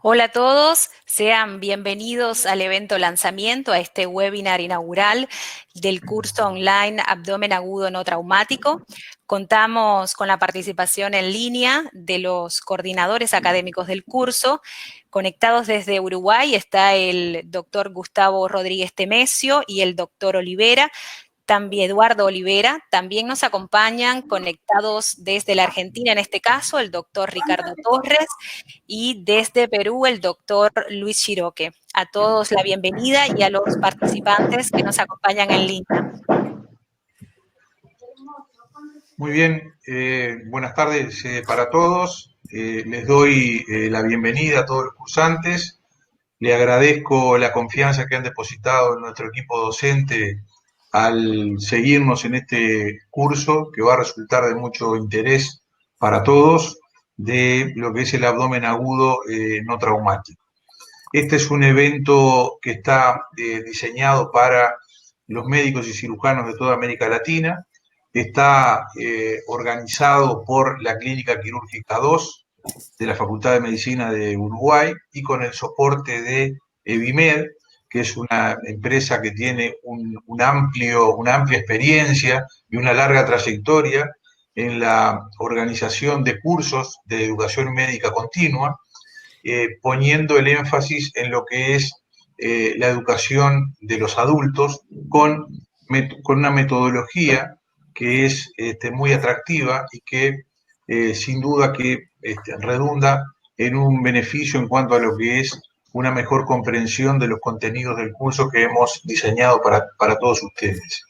Hola a todos, sean bienvenidos al evento lanzamiento, a este webinar inaugural del curso online Abdomen Agudo No Traumático. Contamos con la participación en línea de los coordinadores académicos del curso. Conectados desde Uruguay está el doctor Gustavo Rodríguez Temesio y el doctor Olivera. También Eduardo Olivera, también nos acompañan conectados desde la Argentina, en este caso, el doctor Ricardo Torres, y desde Perú, el doctor Luis Chiroque. A todos la bienvenida y a los participantes que nos acompañan en línea. Muy bien, buenas tardes para todos. Les doy la bienvenida a todos los cursantes. Le agradezco la confianza que han depositado en nuestro equipo docente al seguirnos en este curso que va a resultar de mucho interés para todos de lo que es el abdomen agudo no traumático. Este es un evento que está diseñado para los médicos y cirujanos de toda América Latina. Está organizado por la Clínica Quirúrgica 2 de la Facultad de Medicina de Uruguay y con el soporte de Evimed, que es una empresa que tiene una amplia experiencia y una larga trayectoria en la organización de cursos de educación médica continua, poniendo el énfasis en lo que es la educación de los adultos con una metodología que es muy atractiva y que sin duda que redunda en un beneficio en cuanto a lo que es una mejor comprensión de los contenidos del curso que hemos diseñado para todos ustedes.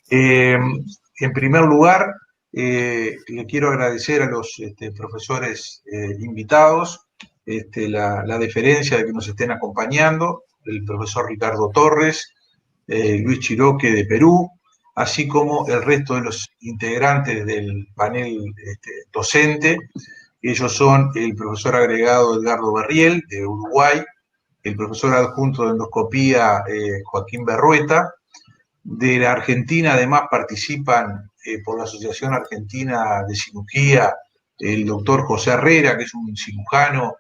En primer lugar, le quiero agradecer a los profesores invitados la deferencia de que nos estén acompañando, el profesor Ricardo Torres, Luis Chiroque de Perú, así como el resto de los integrantes del panel docente. Ellos son el profesor agregado Edgardo Berriel, de Uruguay, el profesor adjunto de endoscopía Joaquín Berrueta. De la Argentina además participan por la Asociación Argentina de Cirugía el doctor José Herrera, que es un cirujano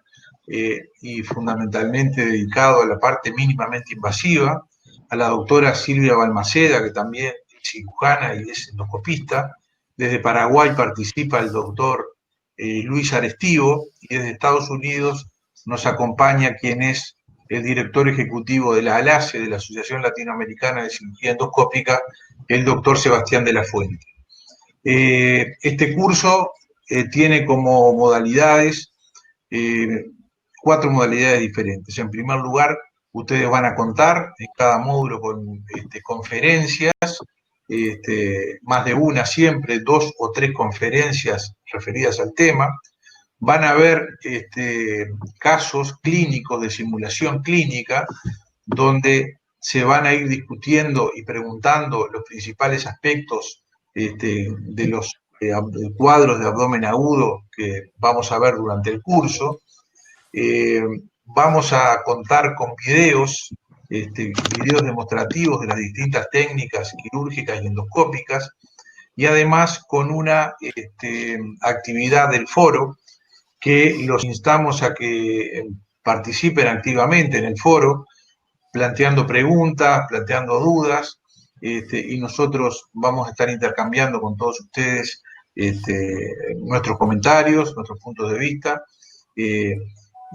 y fundamentalmente dedicado a la parte mínimamente invasiva, a la doctora Silvia Balmaceda, que también es cirujana y es endoscopista. Desde Paraguay participa el doctor Luis Arestivo, y desde Estados Unidos nos acompaña quien es el director ejecutivo de la ALACE, de la Asociación Latinoamericana de Cirugía Endoscópica, el doctor Sebastián de la Fuente. Este curso tiene como modalidades 4 modalidades diferentes. En primer lugar, ustedes van a contar en cada módulo con conferencias, más de una siempre, 2 o 3 conferencias referidas al tema. Van a ver casos clínicos de simulación clínica, donde se van a ir discutiendo y preguntando los principales aspectos de los cuadros de abdomen agudo que vamos a ver durante el curso. Vamos a contar con videos demostrativos de las distintas técnicas quirúrgicas y endoscópicas, y además con una actividad del foro que los instamos a que participen activamente en el foro, planteando preguntas, planteando dudas, y nosotros vamos a estar intercambiando con todos ustedes nuestros comentarios, nuestros puntos de vista,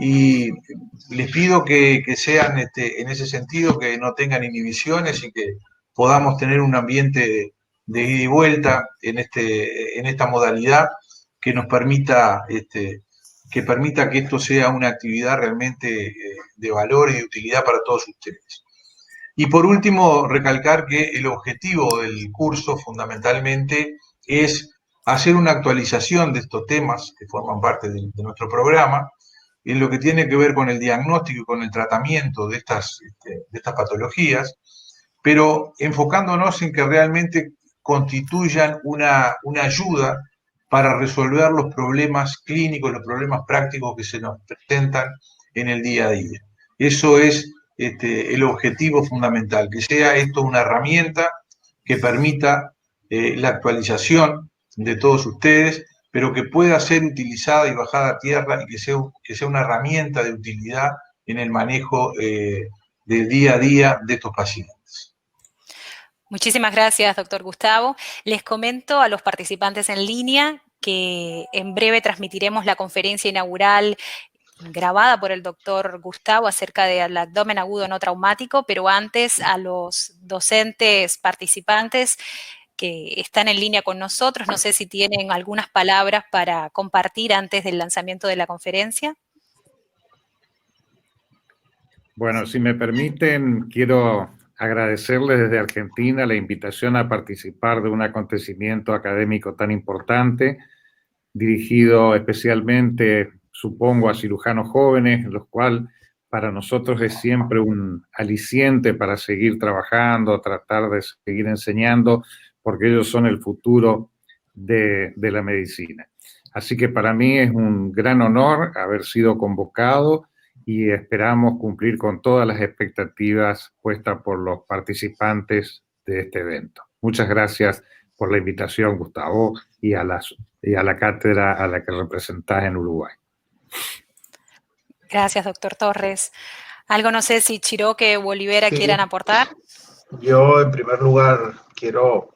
y les pido que sean en ese sentido, que no tengan inhibiciones y que podamos tener un ambiente de ida y vuelta en esta modalidad que nos permita que esto sea una actividad realmente de valor y de utilidad para todos ustedes. Y por último, recalcar que el objetivo del curso fundamentalmente es hacer una actualización de estos temas que forman parte de nuestro programa, en lo que tiene que ver con el diagnóstico y con el tratamiento de estas patologías, pero enfocándonos en que realmente constituyan una ayuda para resolver los problemas clínicos, los problemas prácticos que se nos presentan en el día a día. Eso es el objetivo fundamental, que sea esto una herramienta que permita la actualización de todos ustedes pero que pueda ser utilizada y bajada a tierra y que sea una herramienta de utilidad en el manejo del día a día de estos pacientes. Muchísimas gracias, doctor Gustavo. Les comento a los participantes en línea que en breve transmitiremos la conferencia inaugural grabada por el doctor Gustavo acerca del abdomen agudo no traumático, pero antes a los docentes participantes que están en línea con nosotros, no sé si tienen algunas palabras para compartir antes del lanzamiento de la conferencia. Bueno, si me permiten, quiero agradecerles desde Argentina la invitación a participar de un acontecimiento académico tan importante, dirigido especialmente, supongo, a cirujanos jóvenes, los cuales para nosotros es siempre un aliciente para seguir trabajando, tratar de seguir enseñando, porque ellos son el futuro de la medicina. Así que para mí es un gran honor haber sido convocado y esperamos cumplir con todas las expectativas puestas por los participantes de este evento. Muchas gracias por la invitación, Gustavo, y a la cátedra a la que representás en Uruguay. Gracias, doctor Torres. Algo, no sé si Chiroque o Olivera quieran aportar. Yo, en primer lugar, quiero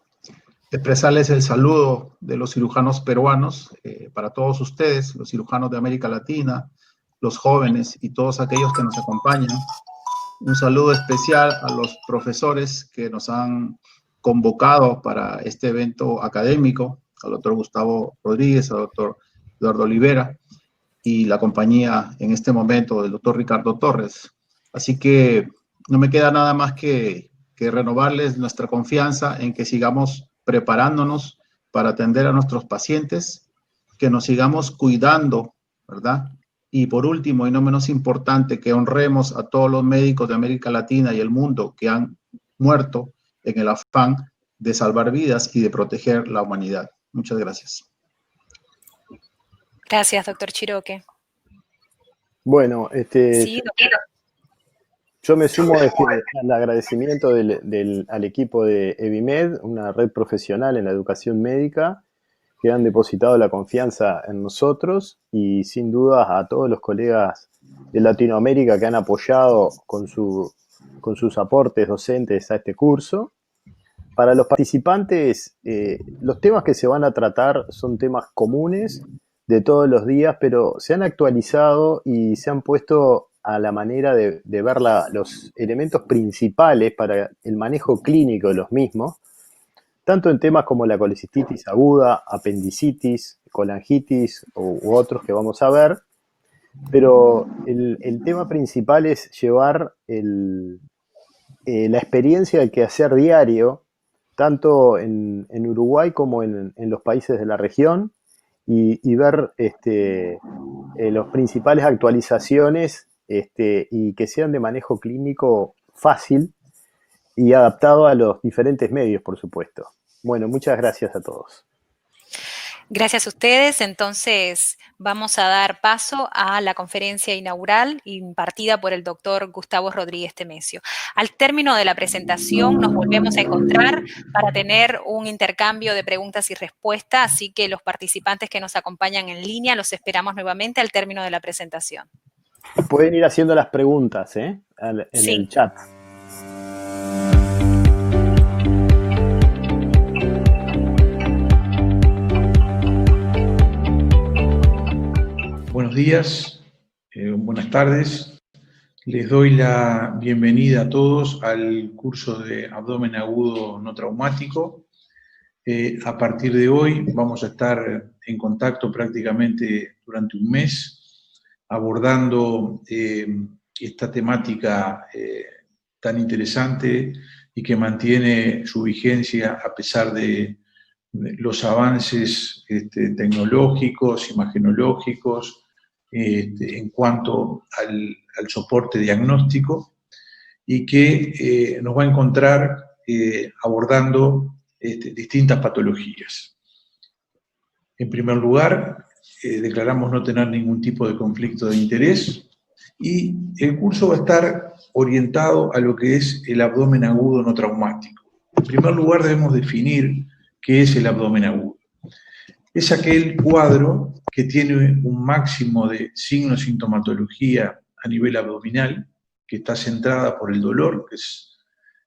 expresarles el saludo de los cirujanos peruanos para todos ustedes, los cirujanos de América Latina, los jóvenes y todos aquellos que nos acompañan. Un saludo especial a los profesores que nos han convocado para este evento académico, al doctor Gustavo Rodríguez, al doctor Eduardo Olivera y la compañía en este momento del doctor Ricardo Torres. Así que no me queda nada más que renovarles nuestra confianza en que sigamos preparándonos para atender a nuestros pacientes, que nos sigamos cuidando, ¿verdad? Y por último, y no menos importante, que honremos a todos los médicos de América Latina y el mundo que han muerto en el afán de salvar vidas y de proteger la humanidad. Muchas gracias. Gracias, doctor Chiroque. Bueno, Sí, doctor. yo me sumo al agradecimiento al equipo de EBIMED, una red profesional en la educación médica, que han depositado la confianza en nosotros, y sin duda a todos los colegas de Latinoamérica que han apoyado con sus aportes docentes a este curso. Para los participantes, los temas que se van a tratar son temas comunes de todos los días, pero se han actualizado y se han puesto a la manera de ver los elementos principales para el manejo clínico de los mismos, tanto en temas como la colecistitis aguda, apendicitis, colangitis u otros que vamos a ver, pero el tema principal es llevar la experiencia del quehacer diario, tanto en Uruguay como en los países de la región, y ver las principales actualizaciones y que sean de manejo clínico fácil y adaptado a los diferentes medios, por supuesto. Bueno, muchas gracias a todos. Gracias a ustedes. Entonces, vamos a dar paso a la conferencia inaugural impartida por el doctor Gustavo Rodríguez Temesio. Al término de la presentación nos volvemos a encontrar para tener un intercambio de preguntas y respuestas, así que los participantes que nos acompañan en línea los esperamos nuevamente al término de la presentación. Pueden ir haciendo las preguntas en el chat. Buenos días, buenas tardes. Les doy la bienvenida a todos al curso de abdomen agudo no traumático. A partir de hoy vamos a estar en contacto prácticamente durante un mes, abordando esta temática tan interesante y que mantiene su vigencia a pesar de los avances tecnológicos, imagenológicos, en cuanto al soporte diagnóstico, y que nos va a encontrar abordando distintas patologías. En primer lugar, declaramos no tener ningún tipo de conflicto de interés, y el curso va a estar orientado a lo que es el abdomen agudo no traumático. En primer lugar, debemos definir qué es el abdomen agudo. es aquel cuadro que tiene un máximo de signos de sintomatología a nivel abdominal, que está centrada por el dolor, que es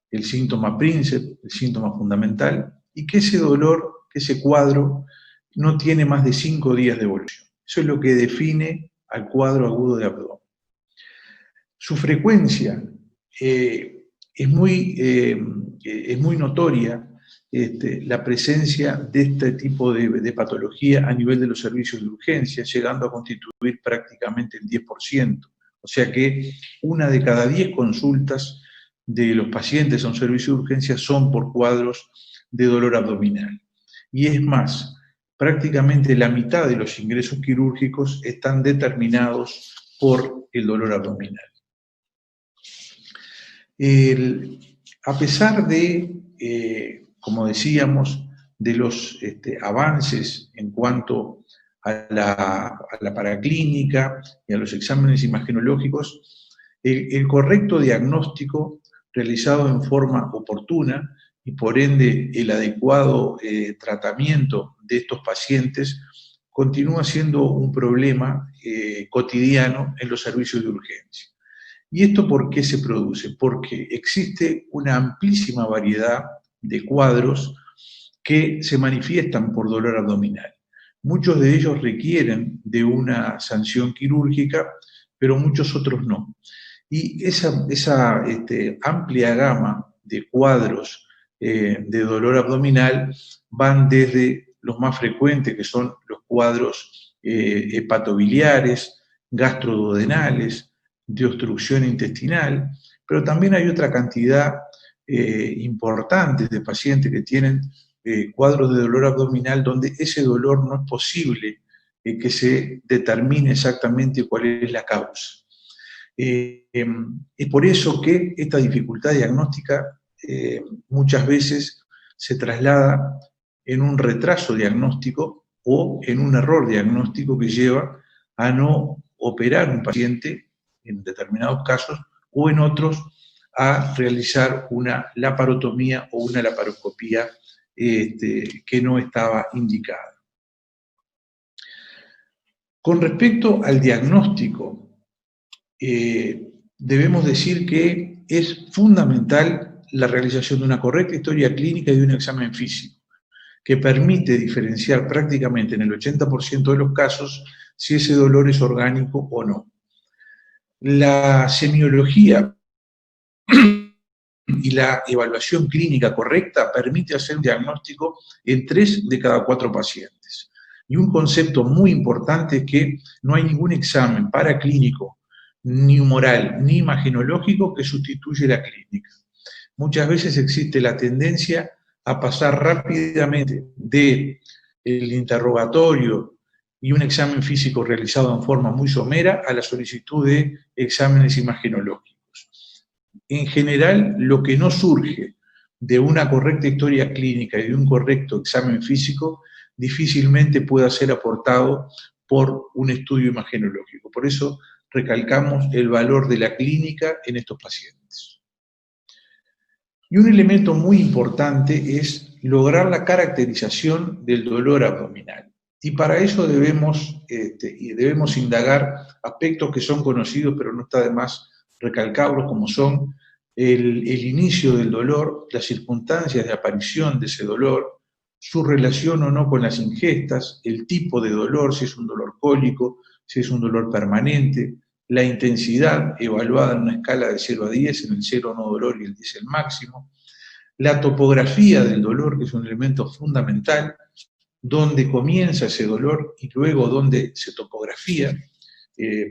el síntoma príncipe, el síntoma fundamental, y que ese dolor, que ese cuadro, no tiene más de 5 días de evolución. Eso es lo que define al cuadro agudo de abdomen. Su frecuencia es muy notoria, la presencia de este tipo de patología a nivel de los servicios de urgencia, llegando a constituir prácticamente el 10%. O sea que 1 de cada 10 consultas de los pacientes a un servicio de urgencia son por cuadros de dolor abdominal. Y es más, prácticamente la mitad de los ingresos quirúrgicos están determinados por el dolor abdominal. A pesar de, como decíamos, de los avances en cuanto a la paraclínica y a los exámenes imagenológicos, el correcto diagnóstico realizado en forma oportuna y por ende el adecuado tratamiento de estos pacientes continúa siendo un problema cotidiano en los servicios de urgencia. ¿Y esto por qué se produce? Porque existe una amplísima variedad de cuadros que se manifiestan por dolor abdominal. Muchos de ellos requieren de una sanción quirúrgica, pero muchos otros no. Y esa amplia gama de cuadros de dolor abdominal van desde los más frecuentes, que son los cuadros hepatobiliares, gastroduodenales, de obstrucción intestinal, pero también hay otra cantidad importante de pacientes que tienen cuadros de dolor abdominal donde ese dolor no es posible que se determine exactamente cuál es la causa. Es por eso que esta dificultad diagnóstica muchas veces se traslada en un retraso diagnóstico o en un error diagnóstico que lleva a no operar un paciente en determinados casos o en otros a realizar una laparotomía o una laparoscopía que no estaba indicada. Con respecto al diagnóstico, debemos decir que es fundamental la realización de una correcta historia clínica y de un examen físico, que permite diferenciar prácticamente en el 80% de los casos si ese dolor es orgánico o no. La semiología y la evaluación clínica correcta permite hacer un diagnóstico en 3 de cada 4 pacientes. Y un concepto muy importante es que no hay ningún examen paraclínico, ni humoral, ni imagenológico que sustituya la clínica. Muchas veces existe la tendencia a pasar rápidamente del interrogatorio y un examen físico realizado en forma muy somera a la solicitud de exámenes imagenológicos. En general, lo que no surge de una correcta historia clínica y de un correcto examen físico difícilmente pueda ser aportado por un estudio imagenológico. Por eso recalcamos el valor de la clínica en estos pacientes. Y un elemento muy importante es lograr la caracterización del dolor abdominal. Y para eso debemos indagar aspectos que son conocidos, pero no está de más recalcarlos, como son el inicio del dolor, las circunstancias de aparición de ese dolor, su relación o no con las ingestas, el tipo de dolor, si es un dolor cólico, si es un dolor permanente, la intensidad evaluada en una escala de 0 a 10, en el 0 no dolor y el 10 el máximo, la topografía del dolor, que es un elemento fundamental, dónde comienza ese dolor y luego dónde se topografía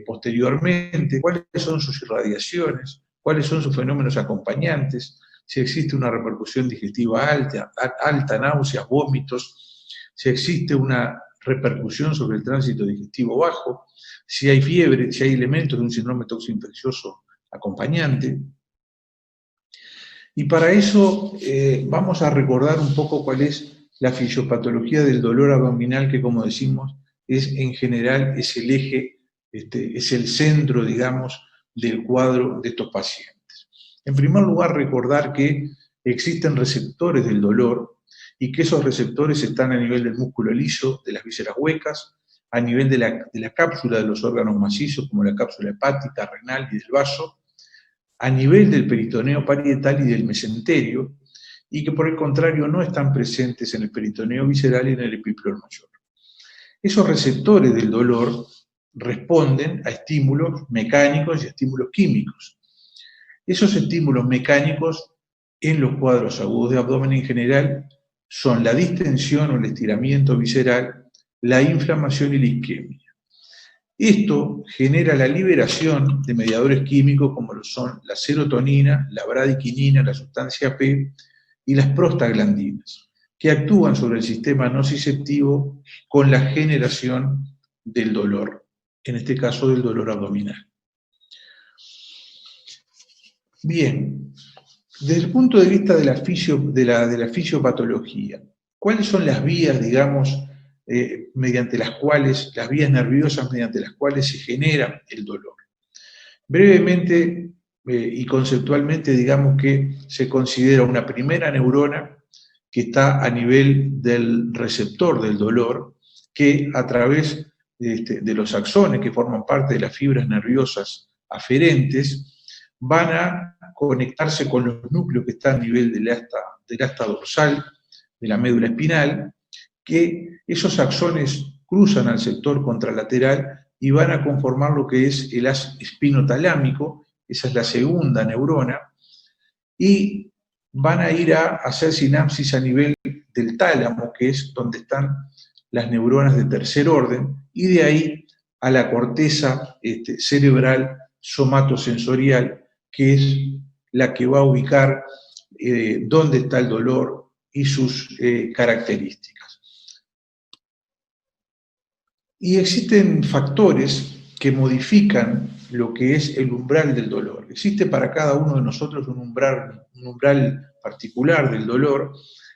posteriormente, cuáles son sus irradiaciones, cuáles son sus fenómenos acompañantes, si existe una repercusión digestiva alta, náuseas, vómitos, si existe una repercusión sobre el tránsito digestivo bajo, si hay fiebre, si hay elementos de un síndrome toxoinfeccioso acompañante. Y para eso vamos a recordar un poco cuál es la fisiopatología del dolor abdominal, que como decimos, es en general es el eje, es el centro, digamos, del cuadro de estos pacientes. En primer lugar, recordar que existen receptores del dolor y que esos receptores están a nivel del músculo liso, de las vísceras huecas, a nivel de la cápsula de los órganos macizos, como la cápsula hepática, renal y del vaso, a nivel del peritoneo parietal y del mesenterio, y que por el contrario no están presentes en el peritoneo visceral y en el epíploro mayor. Esos receptores del dolor responden a estímulos mecánicos y a estímulos químicos. Esos estímulos mecánicos en los cuadros agudos de abdomen en general son la distensión o el estiramiento visceral, la inflamación y la isquemia. Esto genera la liberación de mediadores químicos como lo son la serotonina, la bradiquinina, la sustancia P y las prostaglandinas, que actúan sobre el sistema nociceptivo con la generación del dolor, en este caso del dolor abdominal. Bien, desde el punto de vista de la fisiopatología, ¿cuáles son las vías, digamos, mediante las cuales, las vías nerviosas mediante las cuales se genera el dolor? Brevemente y conceptualmente, digamos que se considera una primera neurona que está a nivel del receptor del dolor, que a través de los axones que forman parte de las fibras nerviosas aferentes, van a conectarse con los núcleos que están a nivel del asta dorsal, de la médula espinal, que esos axones cruzan al sector contralateral y van a conformar lo que es el haz espinotalámico, esa es la segunda neurona, y van a ir a hacer sinapsis a nivel del tálamo, que es donde están las neuronas de tercer orden, y de ahí a la corteza cerebral somatosensorial, que es la que va a ubicar dónde está el dolor y sus características. Y existen factores que modifican lo que es el umbral del dolor. Existe para cada uno de nosotros un umbral particular del dolor,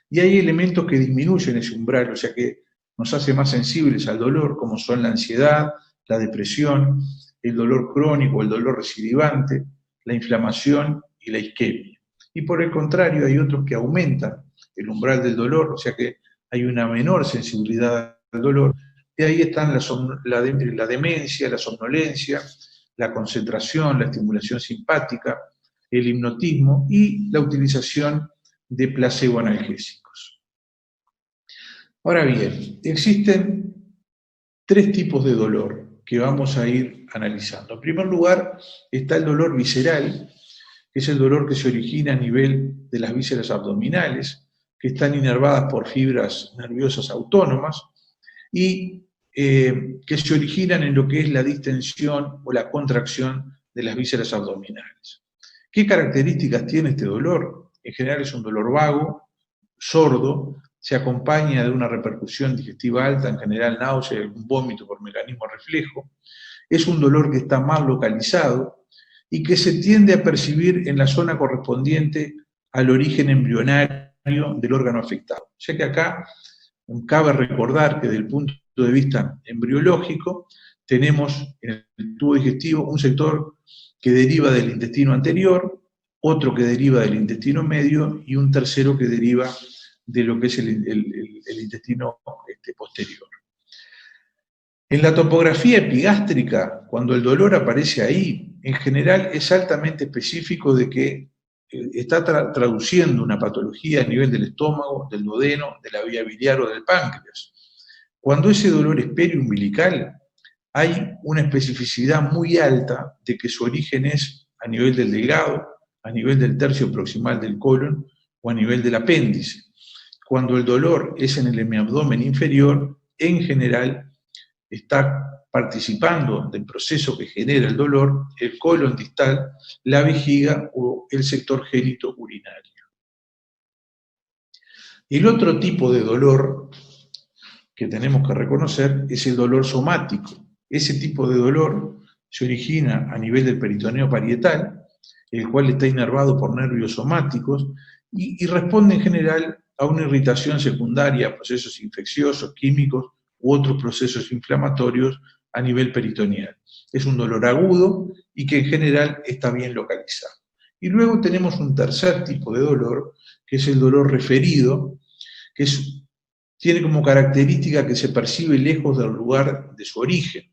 y hay elementos que disminuyen ese umbral, o sea que nos hace más sensibles al dolor, como son la ansiedad, la depresión, el dolor crónico, el dolor recidivante, la inflamación y la isquemia. Y por el contrario, hay otros que aumentan el umbral del dolor, o sea que hay una menor sensibilidad al dolor. Y ahí están la demencia, la somnolencia, la concentración, la estimulación simpática, el hipnotismo y la utilización de placebo analgésicos. Ahora bien, existen tres tipos de dolor que vamos a ir analizando. En primer lugar, está el dolor visceral, que es el dolor que se origina a nivel de las vísceras abdominales, que están inervadas por fibras nerviosas autónomas y que se originan en lo que es la distensión o la contracción de las vísceras abdominales. ¿Qué características tiene este dolor? En general es un dolor vago, sordo, se acompaña de una repercusión digestiva alta, en general náusea y algún vómito por mecanismo reflejo. Es un dolor que está mal localizado y que se tiende a percibir en la zona correspondiente al origen embrionario del órgano afectado. O sea que acá cabe recordar que desde el punto de vista embriológico tenemos en el tubo digestivo un sector que deriva del intestino anterior, otro que deriva del intestino medio y un tercero que deriva de lo que es el intestino posterior. En la topografía epigástrica, cuando el dolor aparece ahí, en general es altamente específico de que está traduciendo una patología a nivel del estómago, del duodeno, de la vía biliar o del páncreas. Cuando ese dolor es periumbilical, hay una especificidad muy alta de que su origen es a nivel del delgado, a nivel del tercio proximal del colon o a nivel del apéndice. Cuando el dolor es en el hemiabdomen inferior, en general está participando del proceso que genera el dolor el colon distal, la vejiga o el sector génito-urinario. El otro tipo de dolor que tenemos que reconocer es el dolor somático. Ese tipo de dolor se origina a nivel del peritoneo parietal, el cual está inervado por nervios somáticos y responde en general a una irritación secundaria, a procesos infecciosos, químicos u otros procesos inflamatorios a nivel peritoneal. Es un dolor agudo y que en general está bien localizado. Y luego tenemos un tercer tipo de dolor, que es el dolor referido, que tiene como característica que se percibe lejos del lugar de su origen.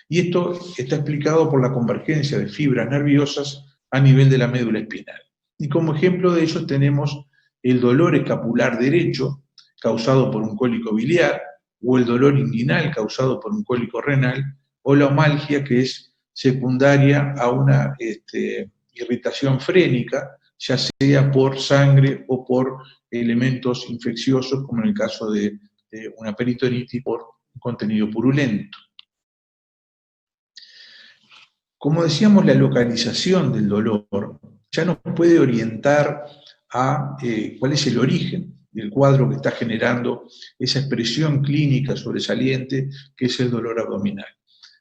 Y esto está explicado por la convergencia de fibras nerviosas a nivel de la médula espinal. Y como ejemplo de ello tenemos el dolor escapular derecho, causado por un cólico biliar, o el dolor inguinal causado por un cólico renal, o la omalgia, que es secundaria a una irritación frénica, ya sea por sangre o por elementos infecciosos, como en el caso de una peritonitis por contenido purulento. Como decíamos, la localización del dolor ya nos puede orientar a cuál es el origen del cuadro que está generando esa expresión clínica sobresaliente que es el dolor abdominal.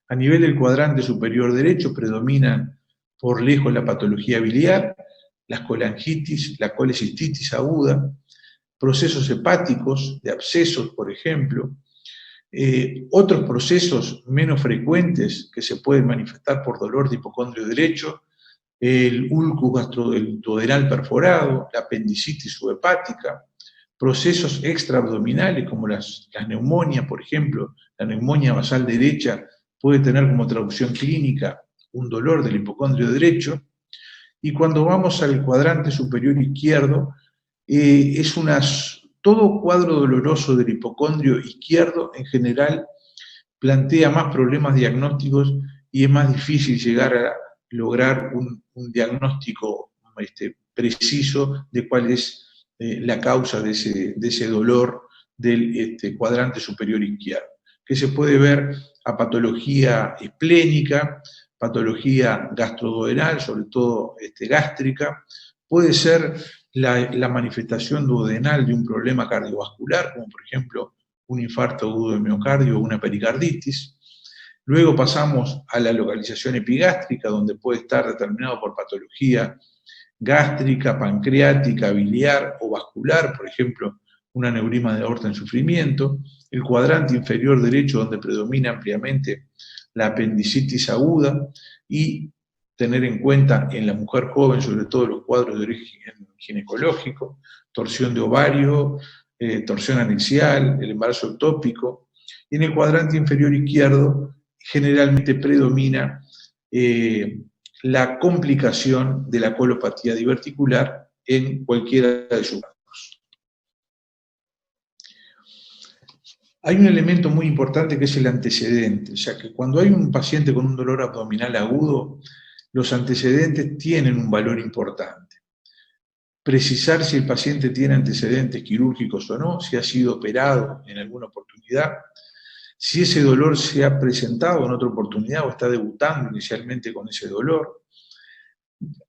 A nivel del cuadrante superior derecho predominan por lejos la patología biliar, las colangitis, la colecistitis aguda, procesos hepáticos de abscesos, por ejemplo, otros procesos menos frecuentes que se pueden manifestar por dolor de hipocondrio derecho, el ulcus gastroduodenal perforado, la apendicitis subhepática, procesos extraabdominales como las neumonias, por ejemplo, la neumonía basal derecha puede tener como traducción clínica un dolor del hipocondrio derecho, y cuando vamos al cuadrante superior izquierdo, todo cuadro doloroso del hipocondrio izquierdo en general plantea más problemas diagnósticos y es más difícil llegar a lograr un diagnóstico preciso de cuál es la causa de ese dolor del cuadrante superior izquierdo, que se puede ver a patología esplénica, patología gastroduodenal, sobre todo gástrica, puede ser la manifestación duodenal de un problema cardiovascular, como por ejemplo un infarto agudo de miocardio o una pericarditis. Luego pasamos a la localización epigástrica, donde puede estar determinado por patología gástrica, pancreática, biliar o vascular, por ejemplo, un aneurisma de aorta en sufrimiento. El cuadrante inferior derecho, donde predomina ampliamente la apendicitis aguda, y tener en cuenta en la mujer joven, sobre todo los cuadros de origen ginecológico, torsión de ovario, torsión anexial, el embarazo ectópico. Y en el cuadrante inferior izquierdo generalmente predomina la complicación de la colopatía diverticular en cualquiera de sus casos. Hay un elemento muy importante que es el antecedente, ya que cuando hay un paciente con un dolor abdominal agudo, los antecedentes tienen un valor importante. Precisar si el paciente tiene antecedentes quirúrgicos o no, si ha sido operado en alguna oportunidad, si ese dolor se ha presentado en otra oportunidad o está debutando inicialmente con ese dolor,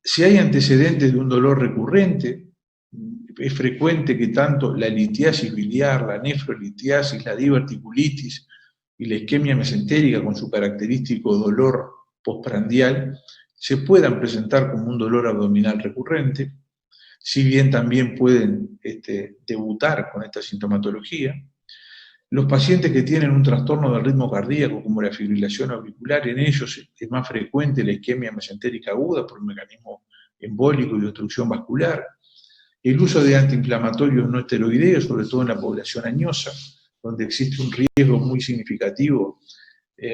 si hay antecedentes de un dolor recurrente. Es frecuente que tanto la litiasis biliar, la nefrolitiasis, la diverticulitis y la isquemia mesentérica con su característico dolor postprandial se puedan presentar como un dolor abdominal recurrente, si bien también pueden debutar con esta sintomatología. Los pacientes que tienen un trastorno del ritmo cardíaco, como la fibrilación auricular, en ellos es más frecuente la isquemia mesentérica aguda por un mecanismo embólico y de obstrucción vascular. El uso de antiinflamatorios no esteroideos, sobre todo en la población añosa, donde existe un riesgo muy significativo,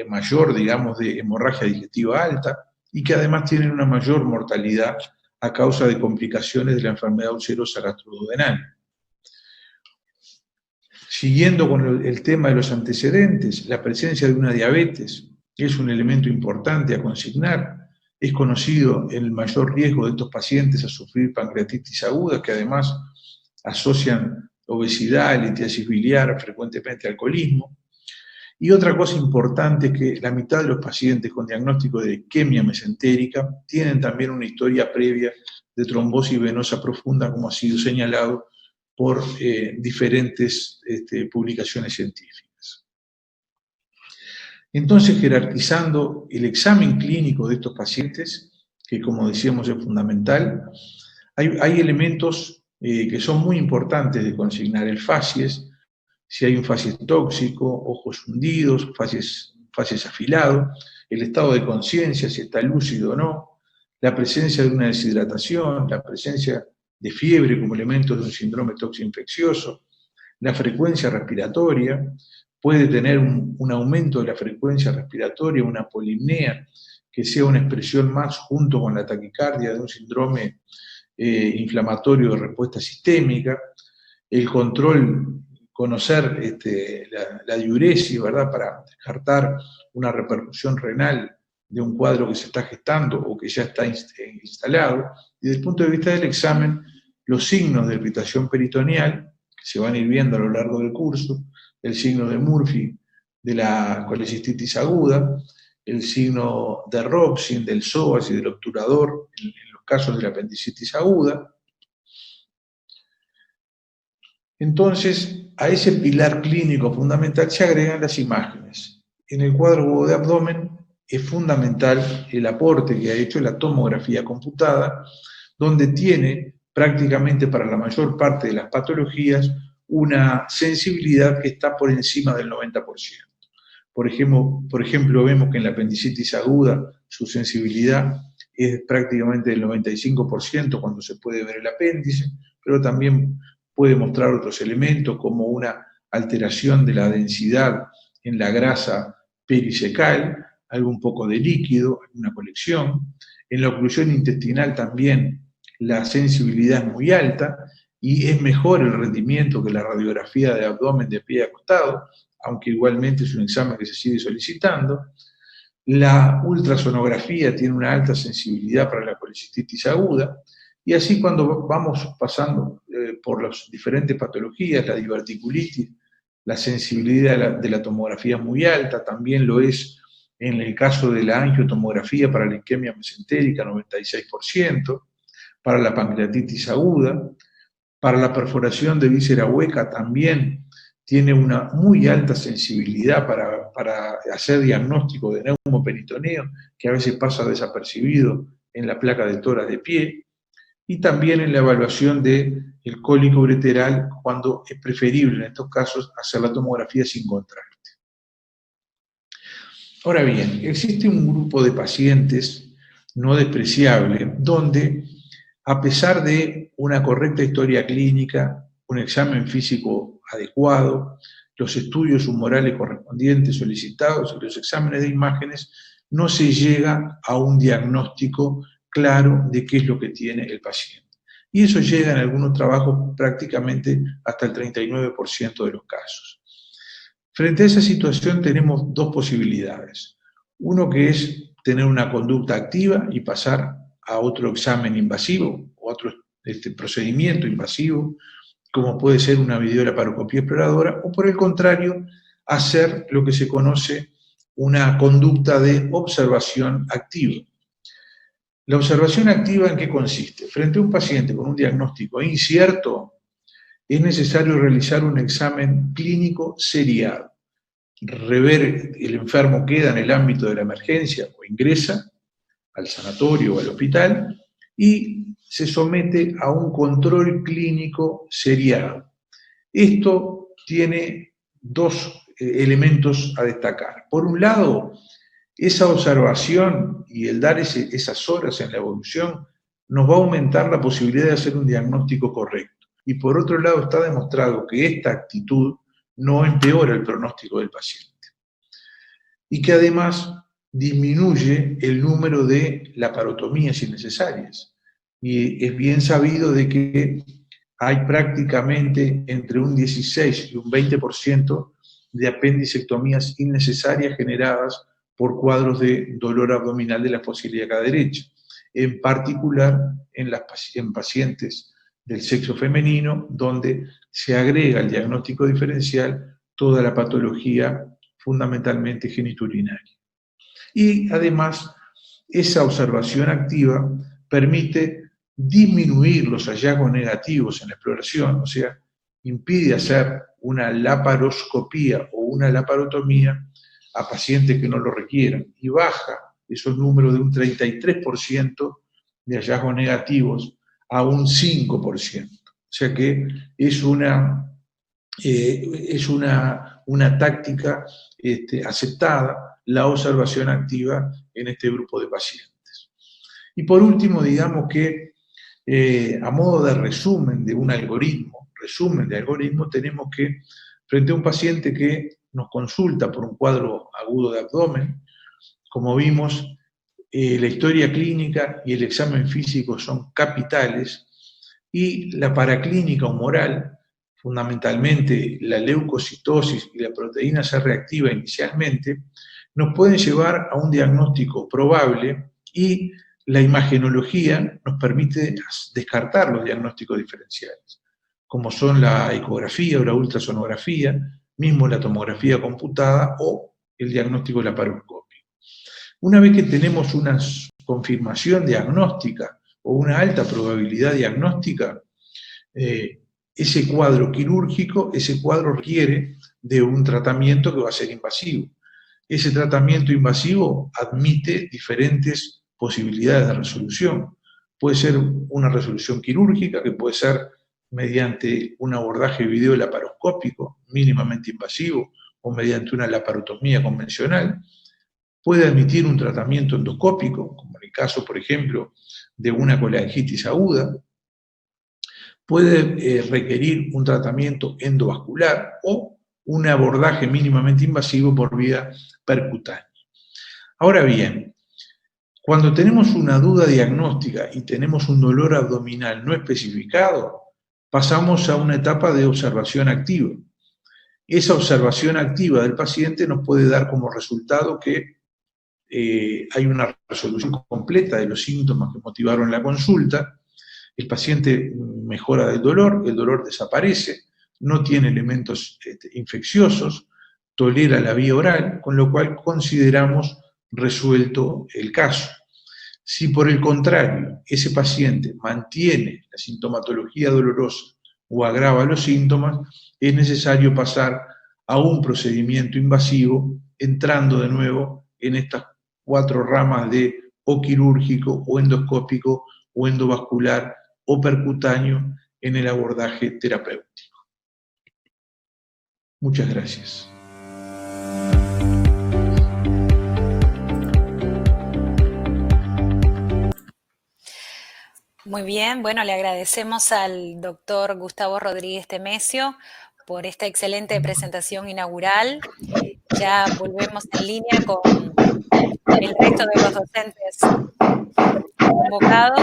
mayor, digamos, de hemorragia digestiva alta, y que además tienen una mayor mortalidad a causa de complicaciones de la enfermedad ulcerosa gastroduodenal. Siguiendo con el tema de los antecedentes, la presencia de una diabetes es un elemento importante a consignar. Es conocido el mayor riesgo de estos pacientes a sufrir pancreatitis aguda, que además asocian obesidad, litiasis biliar, frecuentemente alcoholismo. Y otra cosa importante es que la mitad de los pacientes con diagnóstico de isquemia mesentérica tienen también una historia previa de trombosis venosa profunda, como ha sido señalado por diferentes publicaciones científicas. Entonces, jerarquizando el examen clínico de estos pacientes, que como decíamos es fundamental, hay elementos que son muy importantes de consignar. El facies, si hay un facies tóxico, ojos hundidos, facies afilado, el estado de conciencia, si está lúcido o no, la presencia de una deshidratación, la presencia de fiebre como elementos de un síndrome toxoinfeccioso, la frecuencia respiratoria, puede tener un aumento de la frecuencia respiratoria, una polimnea, que sea una expresión más junto con la taquicardia de un síndrome inflamatorio de respuesta sistémica, el control, conocer la diuresis, ¿verdad?, para descartar una repercusión renal de un cuadro que se está gestando o que ya está instalado, y desde el punto de vista del examen, los signos de irritación peritoneal, que se van a ir viendo a lo largo del curso, el signo de Murphy de la colecistitis aguda, el signo de Robson, del psoas y del obturador en los casos de la apendicitis aguda. Entonces, a ese pilar clínico fundamental se agregan las imágenes. En el cuadro agudo de abdomen es fundamental el aporte que ha hecho la tomografía computada, donde tiene prácticamente para la mayor parte de las patologías una sensibilidad que está por encima del 90%. Por ejemplo, vemos que en la apendicitis aguda su sensibilidad es prácticamente del 95% cuando se puede ver el apéndice, pero también puede mostrar otros elementos como una alteración de la densidad en la grasa pericecal, algo un poco de líquido, una colección. En la oclusión intestinal también la sensibilidad es muy alta y es mejor el rendimiento que la radiografía de abdomen de pie acostado, aunque igualmente es un examen que se sigue solicitando. La ultrasonografía tiene una alta sensibilidad para la colecistitis aguda, y así cuando vamos pasando por las diferentes patologías, la diverticulitis, la sensibilidad de la tomografía es muy alta, también lo es en el caso de la angiotomografía para la isquemia mesentérica, 96%, para la pancreatitis aguda, para la perforación de víscera hueca también tiene una muy alta sensibilidad para hacer diagnóstico de neumoperitoneo, que a veces pasa desapercibido en la placa de tórax de pie, y también en la evaluación del cólico ureteral, cuando es preferible en estos casos hacer la tomografía sin contraste. Ahora bien, existe un grupo de pacientes no despreciable donde, a pesar de una correcta historia clínica, un examen físico adecuado, los estudios humorales correspondientes solicitados y los exámenes de imágenes, no se llega a un diagnóstico claro de qué es lo que tiene el paciente. Y eso llega en algunos trabajos prácticamente hasta el 39% de los casos. Frente a esa situación tenemos dos posibilidades. Uno que es tener una conducta activa y pasar a otro examen invasivo, o otro procedimiento invasivo, como puede ser una videolaparoscopía exploradora, o por el contrario, hacer lo que se conoce una conducta de observación activa. La observación activa, ¿en qué consiste? Frente a un paciente con un diagnóstico incierto, es necesario realizar un examen clínico seriado. Rever el enfermo queda en el ámbito de la emergencia o ingresa al sanatorio o al hospital y se somete a un control clínico seriado. Esto tiene dos elementos a destacar. Por un lado, esa observación y el dar esas horas en la evolución nos va a aumentar la posibilidad de hacer un diagnóstico correcto. Y por otro lado, está demostrado que esta actitud no empeora el pronóstico del paciente. Y que además disminuye el número de laparotomías innecesarias. Y es bien sabido de que hay prácticamente entre un 16 y un 20% de apendicectomías innecesarias generadas por cuadros de dolor abdominal de la fosa ilíaca derecha, en particular en pacientes del sexo femenino, donde se agrega al diagnóstico diferencial toda la patología fundamentalmente geniturinaria. Y además, esa observación activa permite disminuir los hallazgos negativos en la exploración, o sea, impide hacer una laparoscopía o una laparotomía a pacientes que no lo requieran, y baja esos números de un 33% de hallazgos negativos a un 5%. O sea que es una táctica aceptada, la observación activa en este grupo de pacientes. Y por último, digamos que a modo de resumen de un algoritmo, resumen de algoritmo, tenemos que, frente a un paciente que nos consulta por un cuadro agudo de abdomen, como vimos, la historia clínica y el examen físico son capitales, y la paraclínica humoral, fundamentalmente la leucocitosis y la proteína C reactiva inicialmente, nos pueden llevar a un diagnóstico probable, y la imagenología nos permite descartar los diagnósticos diferenciales, como son la ecografía o la ultrasonografía, mismo la tomografía computada o el diagnóstico laparoscópico. Una vez que tenemos una confirmación diagnóstica o una alta probabilidad diagnóstica, ese cuadro quirúrgico, ese cuadro requiere de un tratamiento que va a ser invasivo. Ese tratamiento invasivo admite diferentes posibilidades de resolución. Puede ser una resolución quirúrgica, que puede ser mediante un abordaje videolaparoscópico mínimamente invasivo o mediante una laparotomía convencional. Puede admitir un tratamiento endoscópico, como en el caso, por ejemplo, de una colangitis aguda. Puede requerir un tratamiento endovascular o un abordaje mínimamente invasivo por vía percutánea. Ahora bien, cuando tenemos una duda diagnóstica y tenemos un dolor abdominal no especificado, pasamos a una etapa de observación activa. Esa observación activa del paciente nos puede dar como resultado que hay una resolución completa de los síntomas que motivaron la consulta. El paciente mejora del dolor, el dolor desaparece, no tiene elementos infecciosos, tolera la vía oral, con lo cual consideramos resuelto el caso. Si por el contrario ese paciente mantiene la sintomatología dolorosa o agrava los síntomas, es necesario pasar a un procedimiento invasivo, entrando de nuevo en estas 4 ramas de o quirúrgico, o endoscópico, o endovascular, o percutáneo en el abordaje terapéutico. Muchas gracias. Muy bien, bueno, le agradecemos al doctor Gustavo Rodríguez Temesio por esta excelente presentación inaugural. Ya volvemos en línea con el resto de los docentes convocados.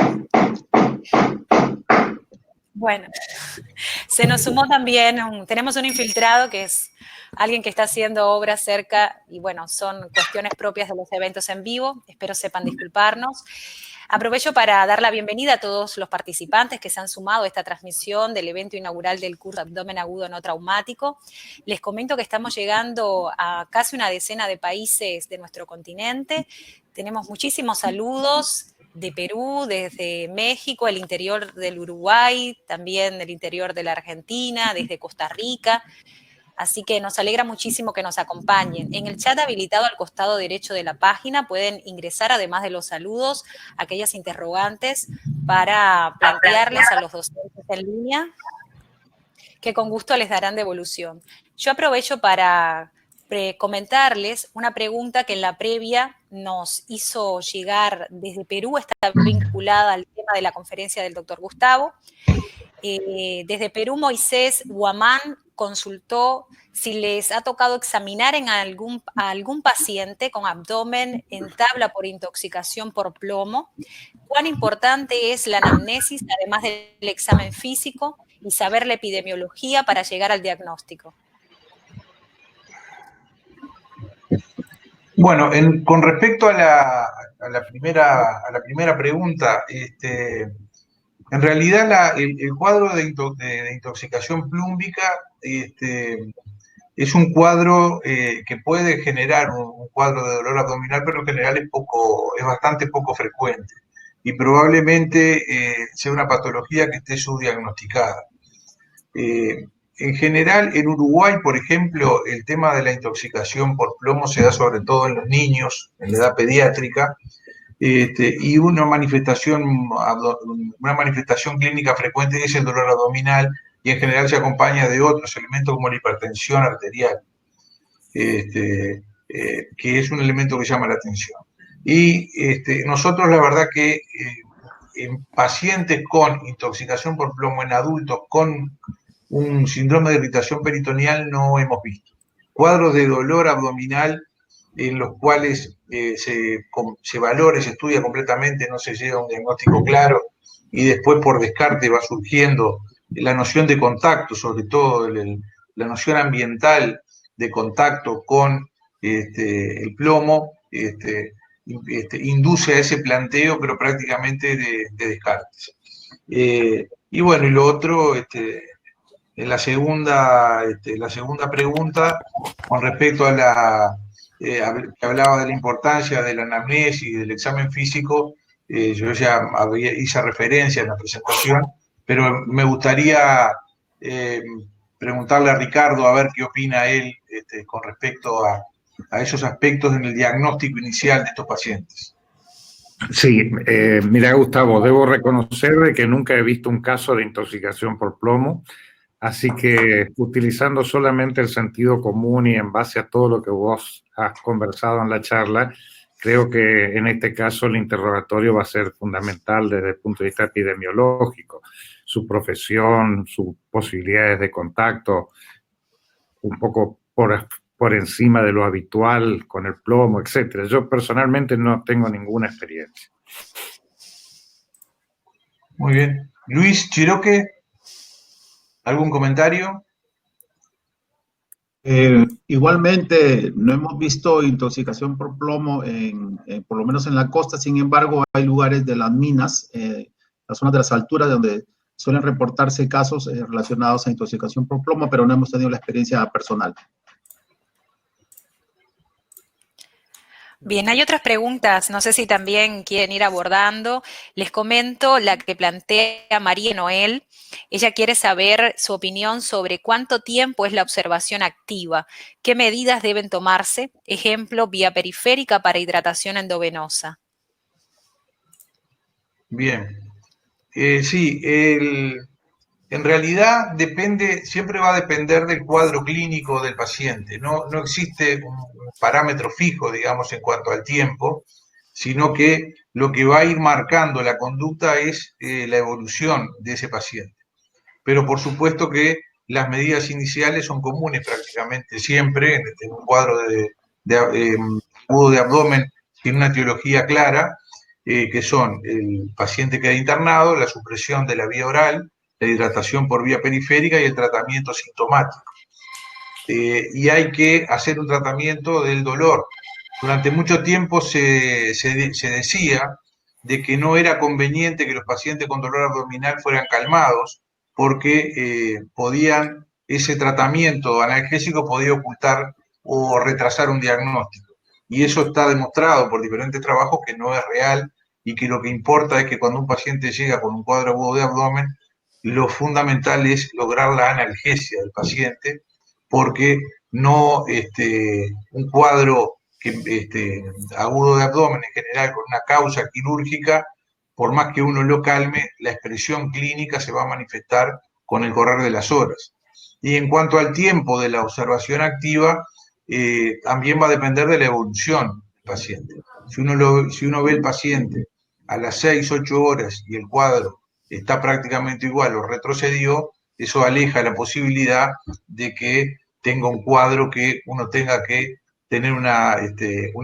Bueno, se nos sumó también, tenemos un infiltrado que es alguien que está haciendo obras cerca, y bueno, son cuestiones propias de los eventos en vivo, espero sepan disculparnos. Aprovecho para dar la bienvenida a todos los participantes que se han sumado a esta transmisión del evento inaugural del curso Abdomen Agudo No Traumático. Les comento que estamos llegando a casi una decena de países de nuestro continente. Tenemos muchísimos saludos de Perú, desde México, el interior del Uruguay, también el interior de la Argentina, desde Costa Rica. Así que nos alegra muchísimo que nos acompañen. En el chat habilitado al costado derecho de la página pueden ingresar, además de los saludos, aquellas interrogantes para plantearles a los docentes en línea, que con gusto les darán devolución. Yo aprovecho para comentarles una pregunta que en la previa nos hizo llegar desde Perú, está vinculada al tema de la conferencia del doctor Gustavo. Desde Perú, Moisés Guamán consultó si les ha tocado examinar a algún paciente con abdomen en tabla por intoxicación por plomo, cuán importante es la anamnesis, además del examen físico, y saber la epidemiología para llegar al diagnóstico. Bueno, con respecto a la primera pregunta, en realidad el cuadro de intoxicación plúmbica es un cuadro que puede generar un cuadro de dolor abdominal, pero en general es bastante poco frecuente y probablemente sea una patología que esté subdiagnosticada. En general, en Uruguay, por ejemplo, el tema de la intoxicación por plomo se da sobre todo en los niños, en la edad pediátrica, y una manifestación clínica frecuente es el dolor abdominal, y en general se acompaña de otros elementos como la hipertensión arterial, que es un elemento que llama la atención. Y nosotros, la verdad que en pacientes con intoxicación por plomo en adultos con un síndrome de irritación peritoneal no hemos visto. Cuadros de dolor abdominal en los cuales se valora, se estudia completamente, no se llega a un diagnóstico claro y después por descarte va surgiendo la noción de contacto, sobre todo la noción ambiental de contacto con el plomo, induce a ese planteo, pero prácticamente de descartes. Y bueno, y lo otro, en la segunda pregunta, con respecto a que hablaba de la importancia de la anamnesis y del examen físico, yo ya hice referencia en la presentación, pero me gustaría preguntarle a Ricardo a ver qué opina él con respecto a esos aspectos en el diagnóstico inicial de estos pacientes. Sí, mira, Gustavo, debo reconocer de que nunca he visto un caso de intoxicación por plomo, así que utilizando solamente el sentido común y en base a todo lo que vos has conversado en la charla, creo que en este caso el interrogatorio va a ser fundamental desde el punto de vista epidemiológico, su profesión, sus posibilidades de contacto, un poco por encima de lo habitual con el plomo, etcétera. Yo personalmente no tengo ninguna experiencia. Muy bien. Luis Chiroque, ¿algún comentario? Igualmente, no hemos visto intoxicación por plomo, por lo menos en la costa. Sin embargo, hay lugares de las minas, las zonas de las alturas, donde suelen reportarse casos relacionados a intoxicación por plomo, pero no hemos tenido la experiencia personal. Bien, hay otras preguntas, no sé si también quieren ir abordando. Les comento la que plantea María Noel. Ella quiere saber su opinión sobre cuánto tiempo es la observación activa, qué medidas deben tomarse, ejemplo, vía periférica para hidratación endovenosa. Bien. Sí, en realidad siempre va a depender del cuadro clínico del paciente. No existe un parámetro fijo, digamos, en cuanto al tiempo, sino que lo que va a ir marcando la conducta es la evolución de ese paciente. Pero por supuesto que las medidas iniciales son comunes prácticamente siempre en un cuadro agudo de abdomen sin una etiología clara, que son el paciente queda internado, la supresión de la vía oral, la hidratación por vía periférica y el tratamiento sintomático. Y hay que hacer un tratamiento del dolor. Durante mucho tiempo se decía de que no era conveniente que los pacientes con dolor abdominal fueran calmados porque ese tratamiento analgésico podía ocultar o retrasar un diagnóstico. Y eso está demostrado por diferentes trabajos que no es real y que lo que importa es que cuando un paciente llega con un cuadro agudo de abdomen, lo fundamental es lograr la analgesia del paciente, porque no un cuadro agudo de abdomen en general con una causa quirúrgica, por más que uno lo calme, la expresión clínica se va a manifestar con el correr de las horas. Y en cuanto al tiempo de la observación activa, también va a depender de la evolución del paciente. Si uno ve el paciente a las 6, 8 horas y el cuadro está prácticamente igual o retrocedió, eso aleja la posibilidad de que tenga un cuadro que uno tenga que tener una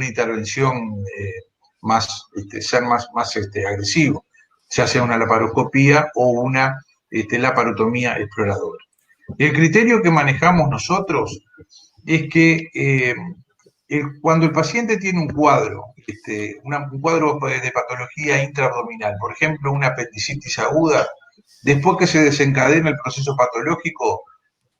intervención ser más agresivo, ya sea una laparoscopía o una laparotomía exploradora. El criterio que manejamos nosotros es que cuando el paciente tiene un cuadro de patología intraabdominal, por ejemplo, una apendicitis aguda, después que se desencadena el proceso patológico,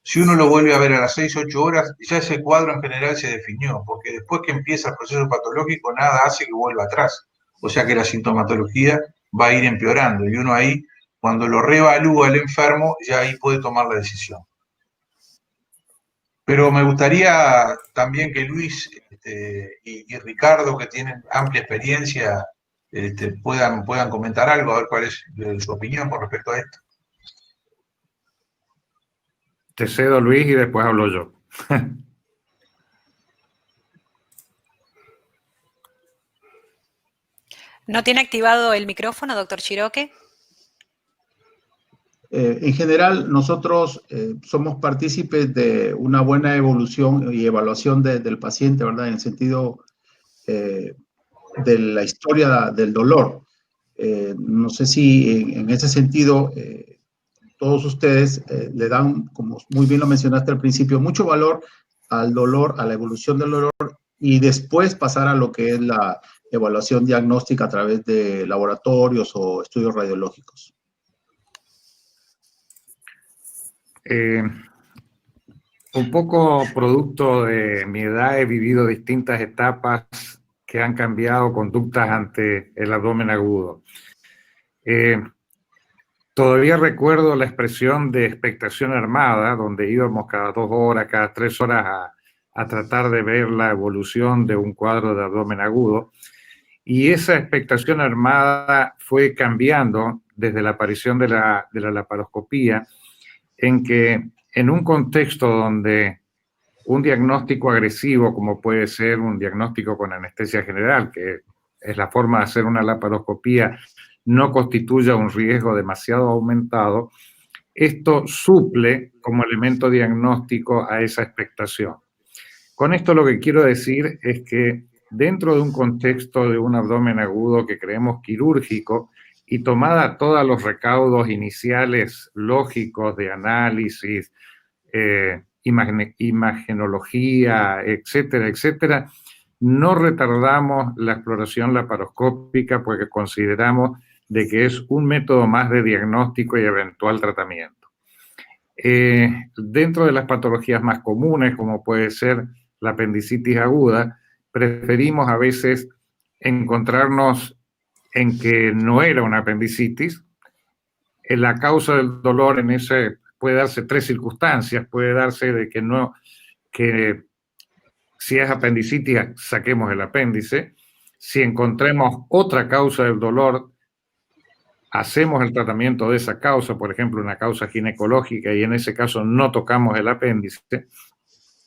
si uno lo vuelve a ver a las 6, 8 horas, ya ese cuadro en general se definió, porque después que empieza el proceso patológico, nada hace que vuelva atrás. O sea que la sintomatología va a ir empeorando y uno ahí, cuando lo reevalúa el enfermo, ya ahí puede tomar la decisión. Pero me gustaría también que Luis y Ricardo, que tienen amplia experiencia, puedan comentar algo, a ver cuál es su opinión con respecto a esto. Te cedo, Luis, y después hablo yo. ¿No tiene activado el micrófono, doctor Chiroque? En general, nosotros somos partícipes de una buena evolución y evaluación del paciente, ¿verdad? En el sentido de la historia del dolor. No sé si en ese sentido todos ustedes le dan, como muy bien lo mencionaste al principio, mucho valor al dolor, a la evolución del dolor y después pasar a lo que es la evaluación diagnóstica a través de laboratorios o estudios radiológicos. Un poco producto de mi edad he vivido distintas etapas que han cambiado conductas ante el abdomen agudo. Todavía recuerdo la expresión de expectación armada, donde íbamos cada 2 horas, cada 3 horas a tratar de ver la evolución de un cuadro de abdomen agudo. Y esa expectación armada fue cambiando desde la aparición de la laparoscopía, en que en un contexto donde un diagnóstico agresivo, como puede ser un diagnóstico con anestesia general, que es la forma de hacer una laparoscopía, no constituya un riesgo demasiado aumentado, esto suple como elemento diagnóstico a esa expectación. Con esto lo que quiero decir es que dentro de un contexto de un abdomen agudo que creemos quirúrgico y tomada todos los recaudos iniciales lógicos de análisis, imagenología, etcétera, etcétera, no retardamos la exploración laparoscópica porque consideramos de que es un método más de diagnóstico y eventual tratamiento. Dentro de las patologías más comunes, como puede ser la apendicitis aguda, preferimos a veces encontrarnos en que no era una apendicitis. La causa del dolor en ese puede darse 3 circunstancias. Puede darse de que si es apendicitis, saquemos el apéndice. Si encontremos otra causa del dolor, hacemos el tratamiento de esa causa, por ejemplo, una causa ginecológica, y en ese caso no tocamos el apéndice.